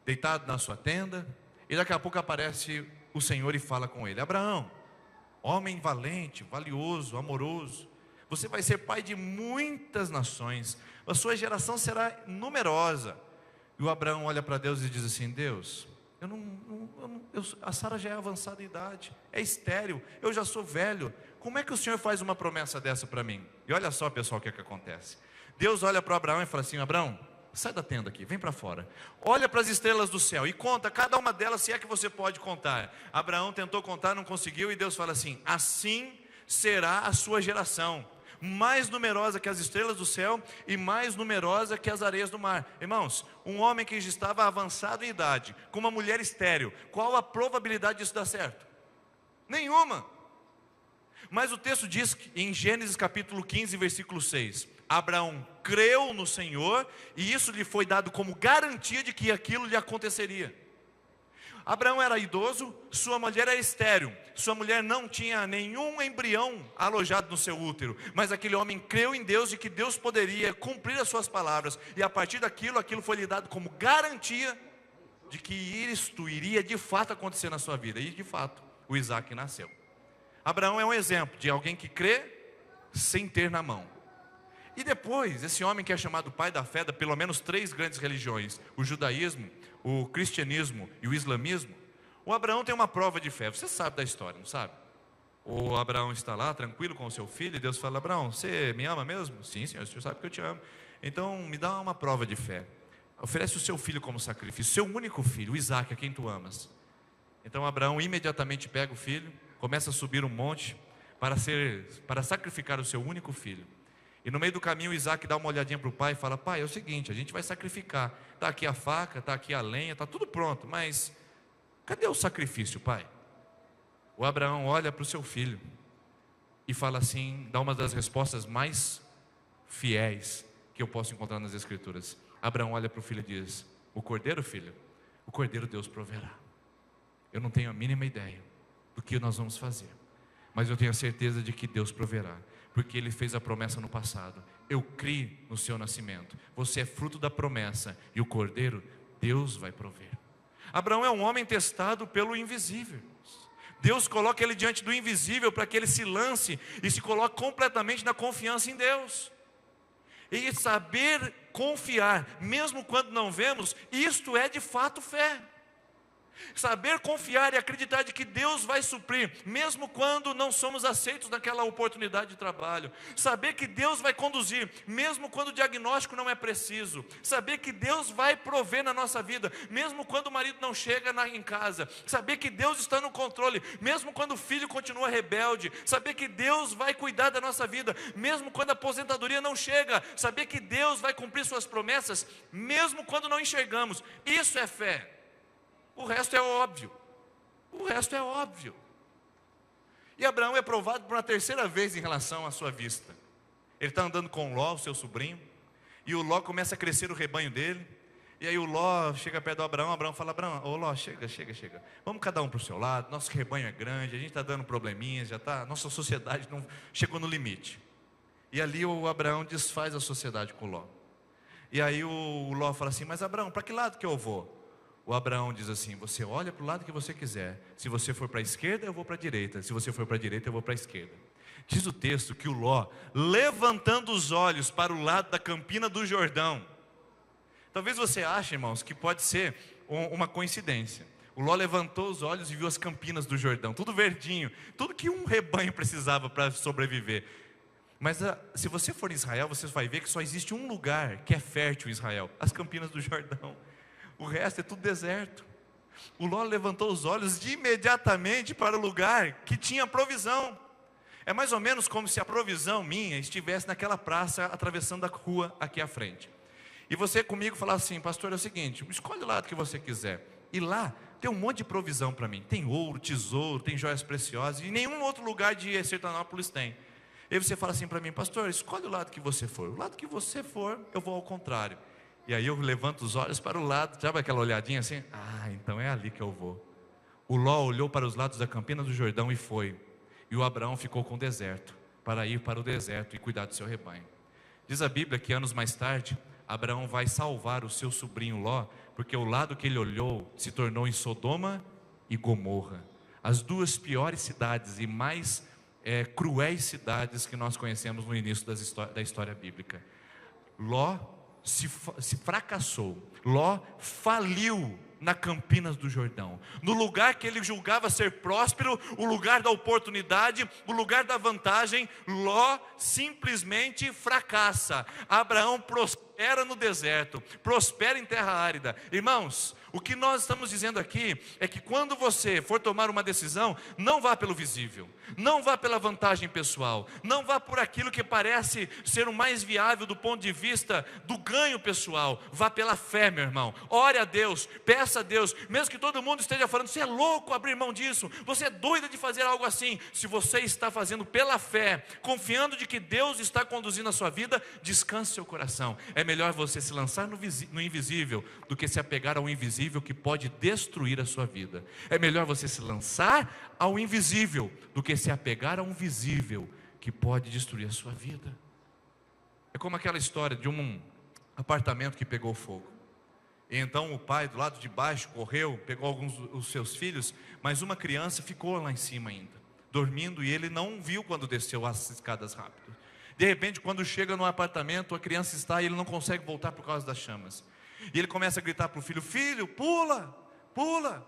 deitado na sua tenda, e daqui a pouco aparece o Senhor e fala com ele: Abraão, homem valente, valioso, amoroso, você vai ser pai de muitas nações, a sua geração será numerosa. E o Abraão olha para Deus e diz assim: Deus, a Sara já é avançada em idade, é estéril, eu já sou velho, como é que o Senhor faz uma promessa dessa para mim? E olha só, pessoal, o que é que acontece. Deus olha para Abraão e fala assim: Abraão, sai da tenda aqui, vem para fora, olha para as estrelas do céu e conta cada uma delas, se é que você pode contar. Abraão tentou contar, não conseguiu, e Deus fala assim: assim será a sua geração, mais numerosa que as estrelas do céu e mais numerosa que as areias do mar. Irmãos, um homem que já estava avançado em idade, com uma mulher estéril, qual a probabilidade disso dar certo? Nenhuma. Mas o texto diz que em Gênesis capítulo 15, versículo 6, Abraão creu no Senhor e isso lhe foi dado como garantia de que aquilo lhe aconteceria. Abraão era idoso, sua mulher era estéril, sua mulher não tinha nenhum embrião alojado no seu útero, mas aquele homem creu em Deus e que Deus poderia cumprir as suas palavras, e a partir daquilo, aquilo foi lhe dado como garantia de que isto iria de fato acontecer na sua vida, e de fato, o Isaac nasceu. Abraão é um exemplo de alguém que crê sem ter na mão. E depois, esse homem que é chamado pai da fé, da pelo menos 3 grandes religiões, o judaísmo, o cristianismo e o islamismo, o Abraão tem uma prova de fé. Você sabe da história, não sabe? O Abraão está lá, tranquilo com o seu filho, e Deus fala: Abraão, você me ama mesmo? Sim, Senhor, o Senhor sabe que eu te amo. Então, me dá uma prova de fé. Oferece o seu filho como sacrifício, seu único filho, o Isaac, a quem tu amas. Então, Abraão imediatamente pega o filho, começa a subir um monte para sacrificar o seu único filho. E no meio do caminho o Isaac dá uma olhadinha para o pai e fala: pai, é o seguinte, a gente vai sacrificar, está aqui a faca, está aqui a lenha, está tudo pronto, mas cadê o sacrifício, pai? O Abraão olha para o seu filho e fala assim, dá uma das respostas mais fiéis que eu posso encontrar nas Escrituras. Abraão olha para o filho e diz: o cordeiro, filho, o cordeiro Deus proverá. Eu não tenho a mínima ideia do que nós vamos fazer, mas eu tenho a certeza de que Deus proverá, porque Ele fez a promessa no passado. Eu criei no seu nascimento, você é fruto da promessa, e o cordeiro, Deus vai prover. Abraão é um homem testado pelo invisível. Deus coloca ele diante do invisível para que ele se lance e se coloque completamente na confiança em Deus. E saber confiar, mesmo quando não vemos, isto é de fato fé. Saber confiar e acreditar de que Deus vai suprir, mesmo quando não somos aceitos naquela oportunidade de trabalho. Saber que Deus vai conduzir, mesmo quando o diagnóstico não é preciso. Saber que Deus vai prover na nossa vida, mesmo quando o marido não chega em casa. Saber que Deus está no controle, mesmo quando o filho continua rebelde. Saber que Deus vai cuidar da nossa vida, mesmo quando a aposentadoria não chega. Saber que Deus vai cumprir suas promessas, mesmo quando não enxergamos. Isso é fé. O resto é óbvio. O resto é óbvio. E Abraão é provado por uma terceira vez em relação à sua vista. Ele está andando com Ló, o seu sobrinho, e o Ló começa a crescer o rebanho dele. E aí o Ló chega perto do Abraão, Abraão fala: Abraão, ô Ló, chega. Vamos cada um para o seu lado, nosso rebanho é grande, a gente está dando probleminhas, nossa sociedade não chegou no limite. E ali o Abraão desfaz a sociedade com Ló. E aí o Ló fala assim: mas Abraão, para que lado que eu vou? O Abraão diz assim: você olha para o lado que você quiser. Se você for para a esquerda, eu vou para a direita. Se você for para a direita, eu vou para a esquerda. Diz o texto que o Ló, levantando os olhos para o lado da campina do Jordão. Talvez você ache, irmãos, que pode ser uma coincidência. O Ló levantou os olhos e viu as campinas do Jordão, tudo verdinho, tudo que um rebanho precisava para sobreviver. Mas se você for em Israel, você vai ver que só existe um lugar que é fértil em Israel: as campinas do Jordão. O resto é tudo deserto. O Ló levantou os olhos imediatamente para o lugar que tinha provisão. É mais ou menos como se a provisão minha estivesse naquela praça, atravessando a rua aqui à frente. E você comigo falar assim: pastor, é o seguinte, escolhe o lado que você quiser. E lá tem um monte de provisão para mim. Tem ouro, tesouro, tem joias preciosas. E nenhum outro lugar de Sertanópolis tem. E aí você fala assim para mim: pastor, escolhe o lado que você for. O lado que você for, eu vou ao contrário. E aí eu levanto os olhos para o lado, sabe aquela olhadinha assim? Ah, então é ali que eu vou. O Ló olhou para os lados da campina do Jordão e foi. E o Abraão ficou com o deserto, para ir para o deserto e cuidar do seu rebanho. Diz a Bíblia que anos mais tarde, Abraão vai salvar o seu sobrinho Ló, porque o lado que ele olhou se tornou em Sodoma e Gomorra, as duas piores cidades e mais cruéis cidades que nós conhecemos no início da história bíblica. Ló se fracassou, Ló faliu na Campinas do Jordão, no lugar que ele julgava ser próspero, o lugar da oportunidade, o lugar da vantagem. Ló simplesmente fracassa. Abraão prospera no deserto, prospera em terra árida. Irmãos, o que nós estamos dizendo aqui é que quando você for tomar uma decisão, não vá pelo visível, não vá pela vantagem pessoal, não vá por aquilo que parece ser o mais viável do ponto de vista do ganho pessoal. Vá pela fé, meu irmão. Ore a Deus, peça a Deus, mesmo que todo mundo esteja falando: você é louco abrir mão disso, você é doida de fazer algo assim. Se você está fazendo pela fé, confiando de que Deus está conduzindo a sua vida, descanse seu coração. É melhor você se lançar no invisível do que se apegar ao invisível, que pode destruir a sua vida. É melhor você se lançar ao invisível do que se apegar a um visível que pode destruir a sua vida. É como aquela história de um apartamento que pegou fogo. E então o pai do lado de baixo correu, pegou alguns dos seus filhos, mas uma criança ficou lá em cima ainda, dormindo, e ele não viu quando desceu as escadas rápido. De repente, quando chega no apartamento, a criança está e ele não consegue voltar por causa das chamas. E ele começa a gritar para o filho: filho, pula, pula.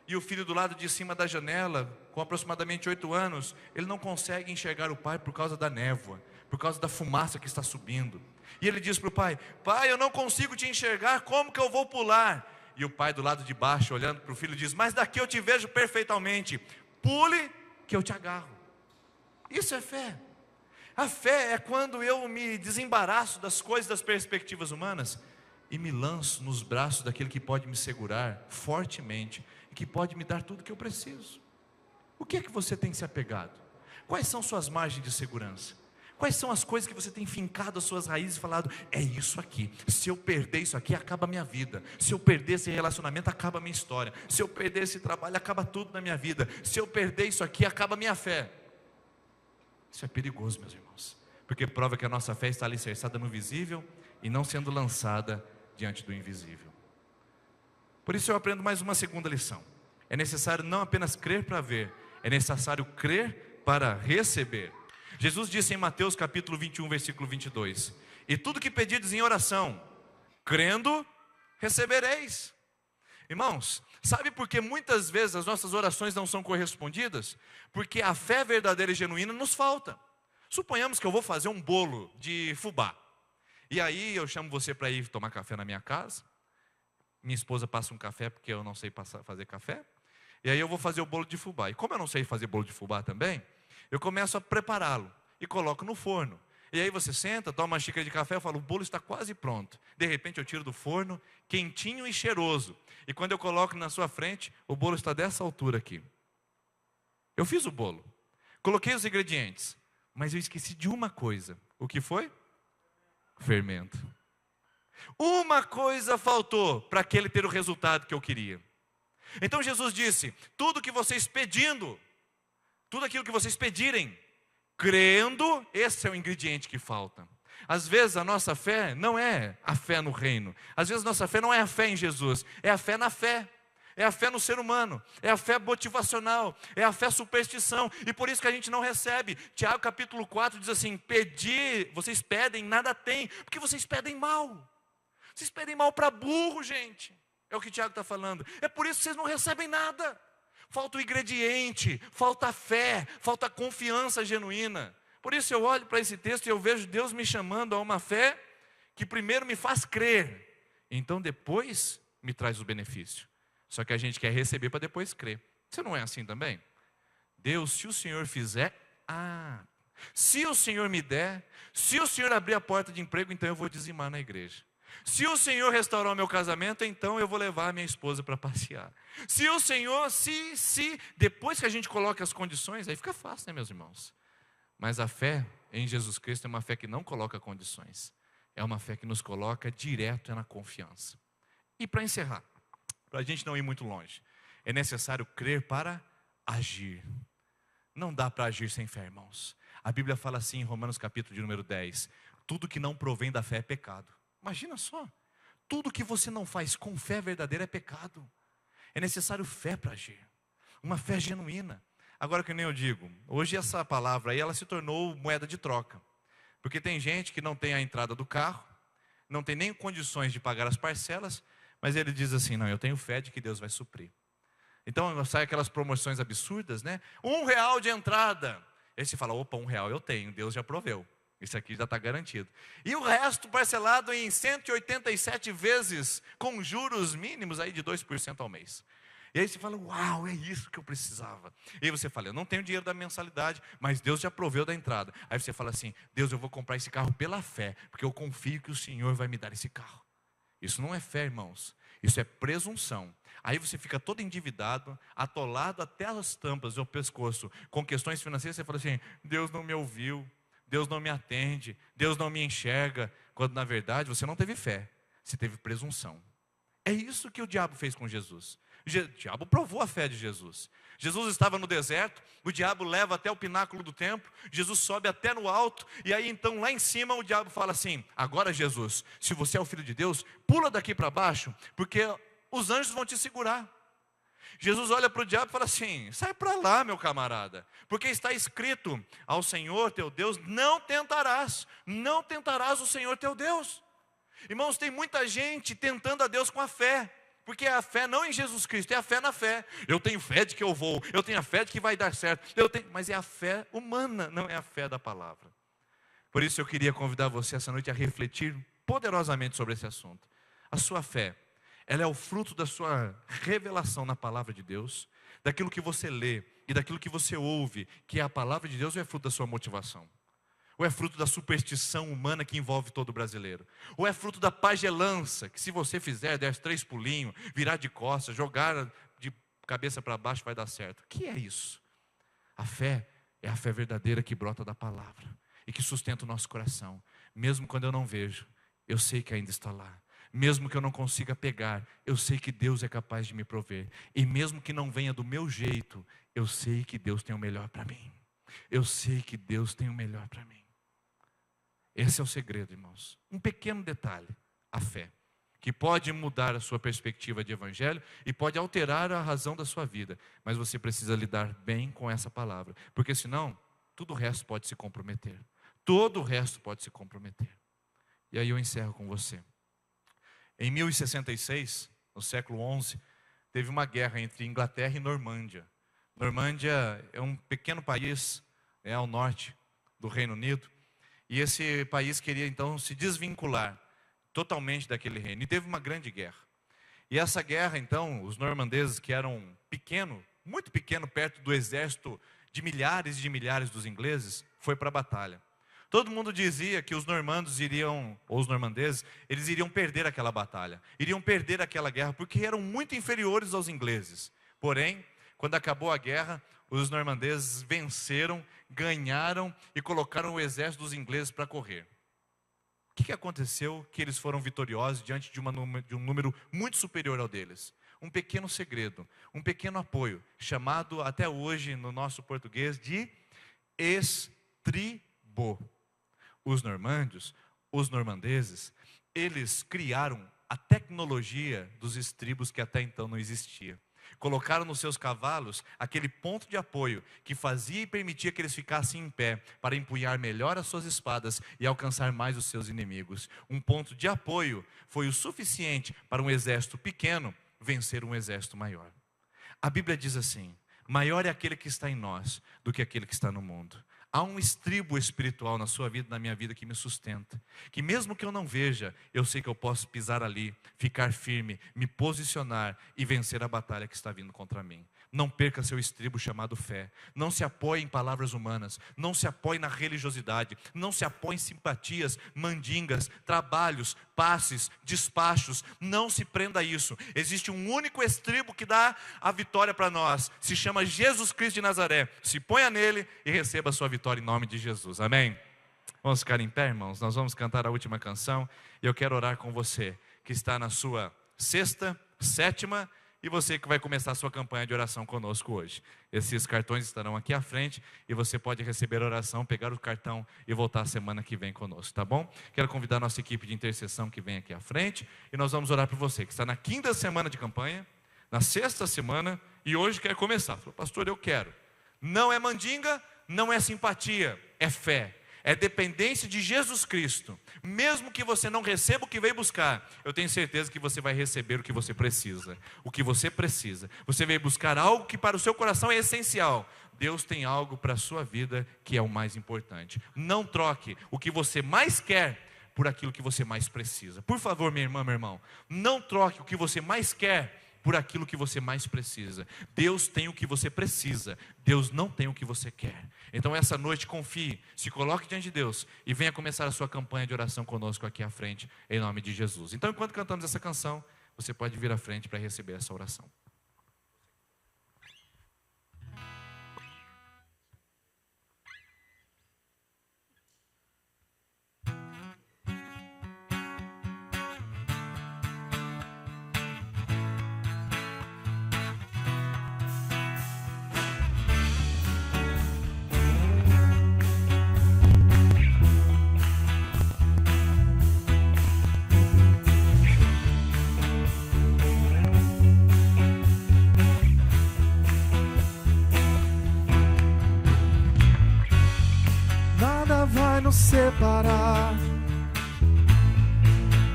E o filho do lado de cima da janela, com aproximadamente 8 anos, ele não consegue enxergar o pai por causa da névoa, por causa da fumaça que está subindo. E ele diz para o pai: pai, eu não consigo te enxergar, como que eu vou pular? E o pai do lado de baixo, olhando para o filho, diz: mas daqui eu te vejo perfeitamente, pule que eu te agarro. Isso é fé. A fé é quando eu me desembaraço das coisas, das perspectivas humanas, e me lanço nos braços daquele que pode me segurar fortemente e que pode me dar tudo o que eu preciso. O que é que você tem se apegado? Quais são suas margens de segurança? Quais são as coisas que você tem fincado as suas raízes e falado: é isso aqui, se eu perder isso aqui, acaba a minha vida. Se eu perder esse relacionamento, acaba a minha história. Se eu perder esse trabalho, acaba tudo na minha vida. Se eu perder isso aqui, acaba a minha fé. Isso é perigoso, meus irmãos, porque prova que a nossa fé está alicerçada no visível e não sendo lançada diante do invisível. Por isso eu aprendo mais uma segunda lição: é necessário não apenas crer para ver, é necessário crer para receber. Jesus disse em Mateus capítulo 21, versículo 22: e tudo que pedirdes em oração, crendo, recebereis. Irmãos, sabe por que muitas vezes as nossas orações não são correspondidas? Porque a fé verdadeira e genuína nos falta. Suponhamos que eu vou fazer um bolo de fubá, e aí eu chamo você para ir tomar café na minha casa. Minha esposa passa um café porque eu não sei fazer café. E aí eu vou fazer o bolo de fubá. E como eu não sei fazer bolo de fubá também, eu começo a prepará-lo e coloco no forno. E aí você senta, toma uma xícara de café, eu falo: o bolo está quase pronto. De repente eu tiro do forno, quentinho e cheiroso. E quando eu coloco na sua frente, o bolo está dessa altura aqui. Eu fiz o bolo, coloquei os ingredientes, mas eu esqueci de uma coisa. O que foi? Fermento. Uma coisa faltou para aquele ter o resultado que eu queria. Então Jesus disse: tudo que vocês pedindo, tudo aquilo que vocês pedirem, crendo, esse é o ingrediente que falta. Às vezes a nossa fé não é a fé no reino. Às vezes a nossa fé não é a fé em Jesus, é a fé na fé. É a fé no ser humano, é a fé motivacional, é a fé superstição, e por isso que a gente não recebe. Tiago capítulo 4 diz assim: pedir, vocês pedem, nada tem, porque vocês pedem mal. Vocês pedem mal para burro, gente. É o que Tiago está falando. É por isso que vocês não recebem nada. Falta o ingrediente, falta a fé, falta a confiança genuína. Por isso eu olho para esse texto e eu vejo Deus me chamando a uma fé que primeiro me faz crer, então depois me traz o benefício. Só que a gente quer receber para depois crer. Você não é assim também? Deus, se o Senhor fizer, se o Senhor me der, se o Senhor abrir a porta de emprego, então eu vou dizimar na igreja. Se o Senhor restaurar o meu casamento, então eu vou levar a minha esposa para passear. Se o Senhor, depois que a gente coloca as condições, aí fica fácil, né, meus irmãos? Mas a fé em Jesus Cristo é uma fé que não coloca condições. É uma fé que nos coloca direto na confiança. E para encerrar, para a gente não ir muito longe, é necessário crer para agir. Não dá para agir sem fé, irmãos. A Bíblia fala assim em Romanos capítulo de número 10, tudo que não provém da fé é pecado. Imagina só, tudo que você não faz com fé verdadeira é pecado. É necessário fé para agir, uma fé genuína. Agora que nem eu digo, hoje essa palavra aí, ela se tornou moeda de troca. Porque tem gente que não tem a entrada do carro, não tem nem condições de pagar as parcelas, mas ele diz assim: não, eu tenho fé de que Deus vai suprir. Então sai aquelas promoções absurdas, né? R$1 de entrada. Aí você fala: opa, R$1 eu tenho, Deus já proveu. Isso aqui já está garantido. E o resto parcelado em 187 vezes, com juros mínimos aí de 2% ao mês. E aí você fala: uau, é isso que eu precisava. E aí você fala: eu não tenho dinheiro da mensalidade, mas Deus já proveu da entrada. Aí você fala assim: Deus, eu vou comprar esse carro pela fé, porque eu confio que o Senhor vai me dar esse carro. Isso não é fé, irmãos. Isso é presunção. Aí você fica todo endividado, atolado até as tampas do pescoço, com questões financeiras. Você fala assim: Deus não me ouviu, Deus não me atende, Deus não me enxerga. Quando na verdade você não teve fé, você teve presunção. É isso que o diabo fez com Jesus. O diabo provou a fé de Jesus. Jesus estava no deserto, o diabo leva até o pináculo do templo, Jesus sobe até no alto, e aí então lá em cima o diabo fala assim: agora Jesus, se você é o Filho de Deus, pula daqui para baixo, porque os anjos vão te segurar. Jesus olha para o diabo e fala assim: sai para lá, meu camarada, porque está escrito: ao Senhor teu Deus não tentarás o Senhor teu Deus. Irmãos, tem muita gente tentando a Deus com a fé, porque é a fé não em Jesus Cristo, é a fé na fé. Eu tenho fé de que eu vou, eu tenho a fé de que vai dar certo, mas é a fé humana, não é a fé da palavra. Por isso eu queria convidar você essa noite a refletir poderosamente sobre esse assunto. A sua fé, ela é o fruto da sua revelação na palavra de Deus, daquilo que você lê e daquilo que você ouve, que é a palavra de Deus, ou é fruto da sua motivação? Ou é fruto da superstição humana que envolve todo brasileiro? Ou é fruto da pagelança, que se você fizer, der 3 pulinhos, virar de costas, jogar de cabeça para baixo, vai dar certo? O que é isso? A fé é a fé verdadeira que brota da palavra e que sustenta o nosso coração. Mesmo quando eu não vejo, eu sei que ainda está lá. Mesmo que eu não consiga pegar, eu sei que Deus é capaz de me prover. E mesmo que não venha do meu jeito, eu sei que Deus tem o melhor para mim. Eu sei que Deus tem o melhor para mim. Esse é o segredo, irmãos. Um pequeno detalhe: a fé, que pode mudar a sua perspectiva de evangelho e pode alterar a razão da sua vida. Mas você precisa lidar bem com essa palavra, porque senão, tudo o resto pode se comprometer. Todo o resto pode se comprometer. E aí eu encerro com você. Em 1066, no século XI, teve uma guerra entre Inglaterra e Normândia. Normândia é um pequeno país ao norte do Reino Unido. E esse país queria então se desvincular totalmente daquele reino. E teve uma grande guerra. E essa guerra então, os normandeses, que eram muito pequeno, perto do exército de milhares e de milhares dos ingleses, foi para a batalha. Todo mundo dizia que os normandeses, eles iriam perder aquela batalha. Iriam perder aquela guerra, porque eram muito inferiores aos ingleses. Porém, quando acabou a guerra, os normandeses venceram, ganharam e colocaram o exército dos ingleses para correr. O que aconteceu que eles foram vitoriosos diante de um número muito superior ao deles? Um pequeno segredo, um pequeno apoio, chamado até hoje no nosso português de estribo. Os normandos os normandeses, eles criaram a tecnologia dos estribos que até então não existia. Colocaram nos seus cavalos aquele ponto de apoio que fazia e permitia que eles ficassem em pé para empunhar melhor as suas espadas e alcançar mais os seus inimigos. Um ponto de apoio foi o suficiente para um exército pequeno vencer um exército maior. A Bíblia diz assim: maior é aquele que está em nós do que aquele que está no mundo. Há um estribo espiritual na sua vida, na minha vida, que me sustenta. Que mesmo que eu não veja, eu sei que eu posso pisar ali, ficar firme, me posicionar e vencer a batalha que está vindo contra mim. Não perca seu estribo chamado fé. Não se apoie em palavras humanas. Não se apoie na religiosidade. Não se apoie em simpatias, mandingas, trabalhos, passes, despachos. Não se prenda a isso. Existe um único estribo que dá a vitória para nós. Se chama Jesus Cristo de Nazaré. Se ponha nele e receba a sua vitória em nome de Jesus. Amém? Vamos ficar em pé, irmãos? Nós vamos cantar a última canção. E eu quero orar com você que está na sua sexta, sétima, e você que vai começar a sua campanha de oração conosco hoje. Esses cartões estarão aqui à frente e você pode receber a oração, pegar o cartão e voltar a semana que vem conosco, tá bom? Quero convidar a nossa equipe de intercessão que vem aqui à frente e nós vamos orar por você que está na 5ª semana de campanha, na 6ª semana e hoje quer começar. Falou, pastor, eu quero. Não é mandinga, não é simpatia, é fé. É dependência de Jesus Cristo. Mesmo que você não receba o que veio buscar, eu tenho certeza que você vai receber o que você precisa. O que você precisa. Você veio buscar algo que para o seu coração é essencial. Deus tem algo para a sua vida que é o mais importante. Não troque o que você mais quer por aquilo que você mais precisa. Por favor, minha irmã, meu irmão, não troque o que você mais quer por aquilo que você mais precisa. Deus tem o que você precisa. Deus não tem o que você quer. Então essa noite confie, se coloque diante de Deus e venha começar a sua campanha de oração conosco aqui à frente, em nome de Jesus. Então enquanto cantamos essa canção, você pode vir à frente para receber essa oração. Separar,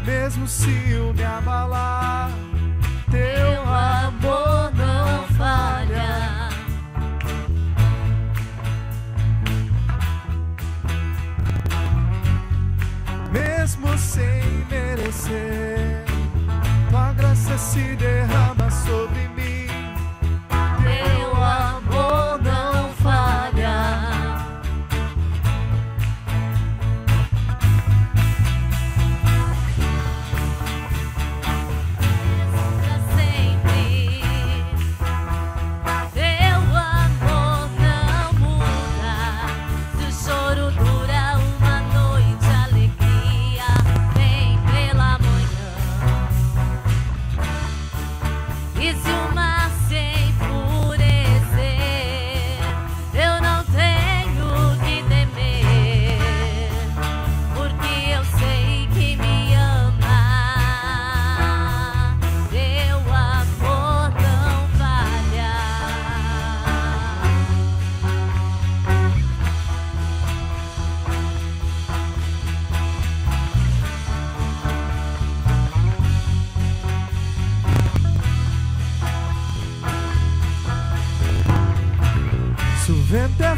mesmo se o me abalar, teu amor não falha. Mesmo sem merecer, tua graça se derrama sobre mim, teu amor não falha.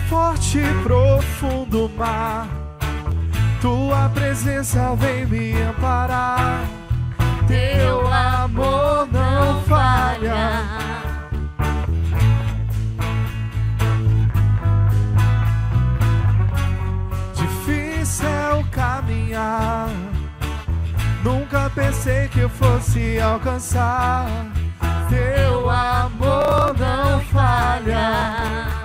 Forte e profundo mar, tua presença vem me amparar, teu amor não falha. Difícil é o caminhar, nunca pensei que eu fosse alcançar, teu amor não falha.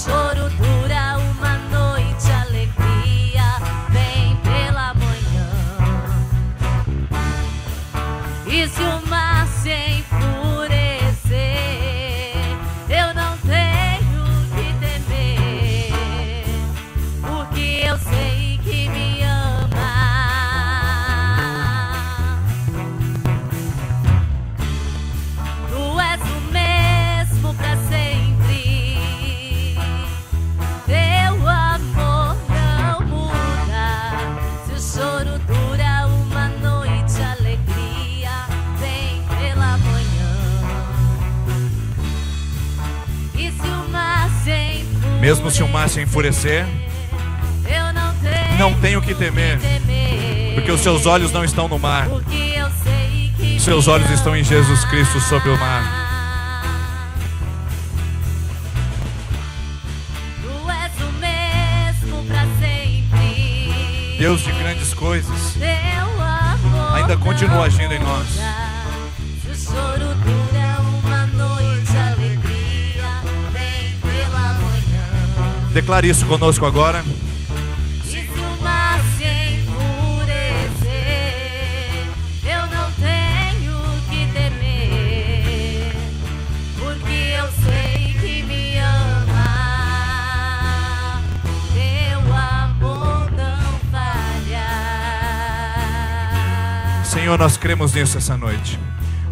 Choro dura uma noite, alegria vem pela manhã. Mesmo se o mar se enfurecer, eu não tenho que temer, porque os seus olhos não estão no mar, porque eu sei que seus olhos estão em Jesus Cristo sobre o mar. Tu és o mesmo pra sempre. Deus de grandes coisas, Teu amor ainda continua agindo em não nós. muda. Se o choro dura uma noite, a alegria vem pela manhã. Declare isso conosco agora. E se o mar se enfurecer, eu não tenho que temer, porque eu sei que me ama. Teu amor não falha. Senhor, nós cremos nisso essa noite.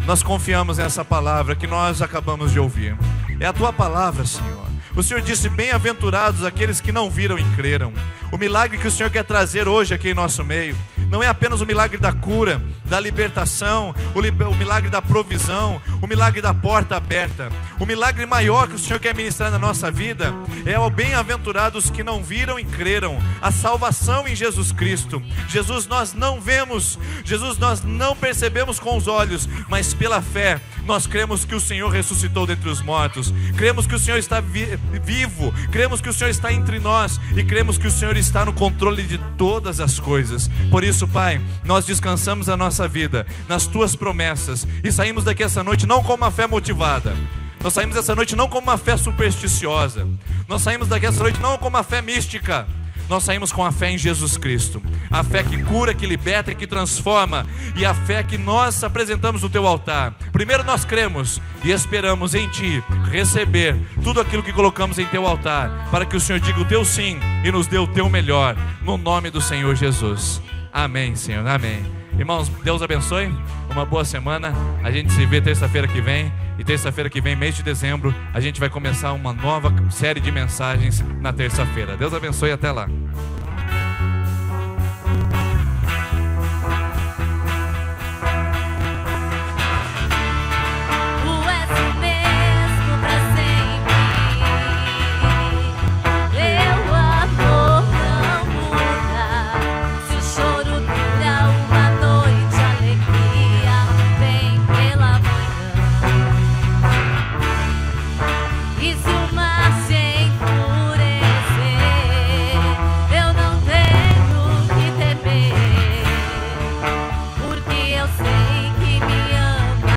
Nós confiamos nessa palavra que nós acabamos de ouvir. É a tua palavra, Senhor. O Senhor disse: bem-aventurados aqueles que não viram e creram. O milagre que o Senhor quer trazer hoje aqui em nosso meio não é apenas o milagre da cura, da libertação, o milagre da provisão, o milagre da porta aberta. O milagre maior que o Senhor quer ministrar na nossa vida é o bem-aventurados que não viram e creram. A salvação em Jesus Cristo. Jesus nós não vemos, Jesus nós não percebemos com os olhos, mas pela fé nós cremos que o Senhor ressuscitou dentre os mortos. Cremos que o Senhor está vivo, cremos que o Senhor está entre nós e cremos que o Senhor está no controle de todas as coisas. Por isso, Pai, nós descansamos a nossa vida nas tuas promessas e saímos daqui essa noite não com uma fé motivada. Nós saímos essa noite não com uma fé supersticiosa. Nós saímos daqui essa noite não com uma fé mística. Nós saímos com a fé em Jesus Cristo. A fé que cura, que liberta e que transforma. E a fé que nós apresentamos no teu altar. Primeiro nós cremos e esperamos em ti receber tudo aquilo que colocamos em teu altar, para que o Senhor diga o teu sim e nos dê o teu melhor, no nome do Senhor Jesus. Amém, Senhor, amém. Irmãos, Deus abençoe. Uma boa semana. A gente se vê terça-feira que vem. E terça-feira que vem, mês de dezembro, a gente vai começar uma nova série de mensagens na terça-feira. Deus abençoe e até lá.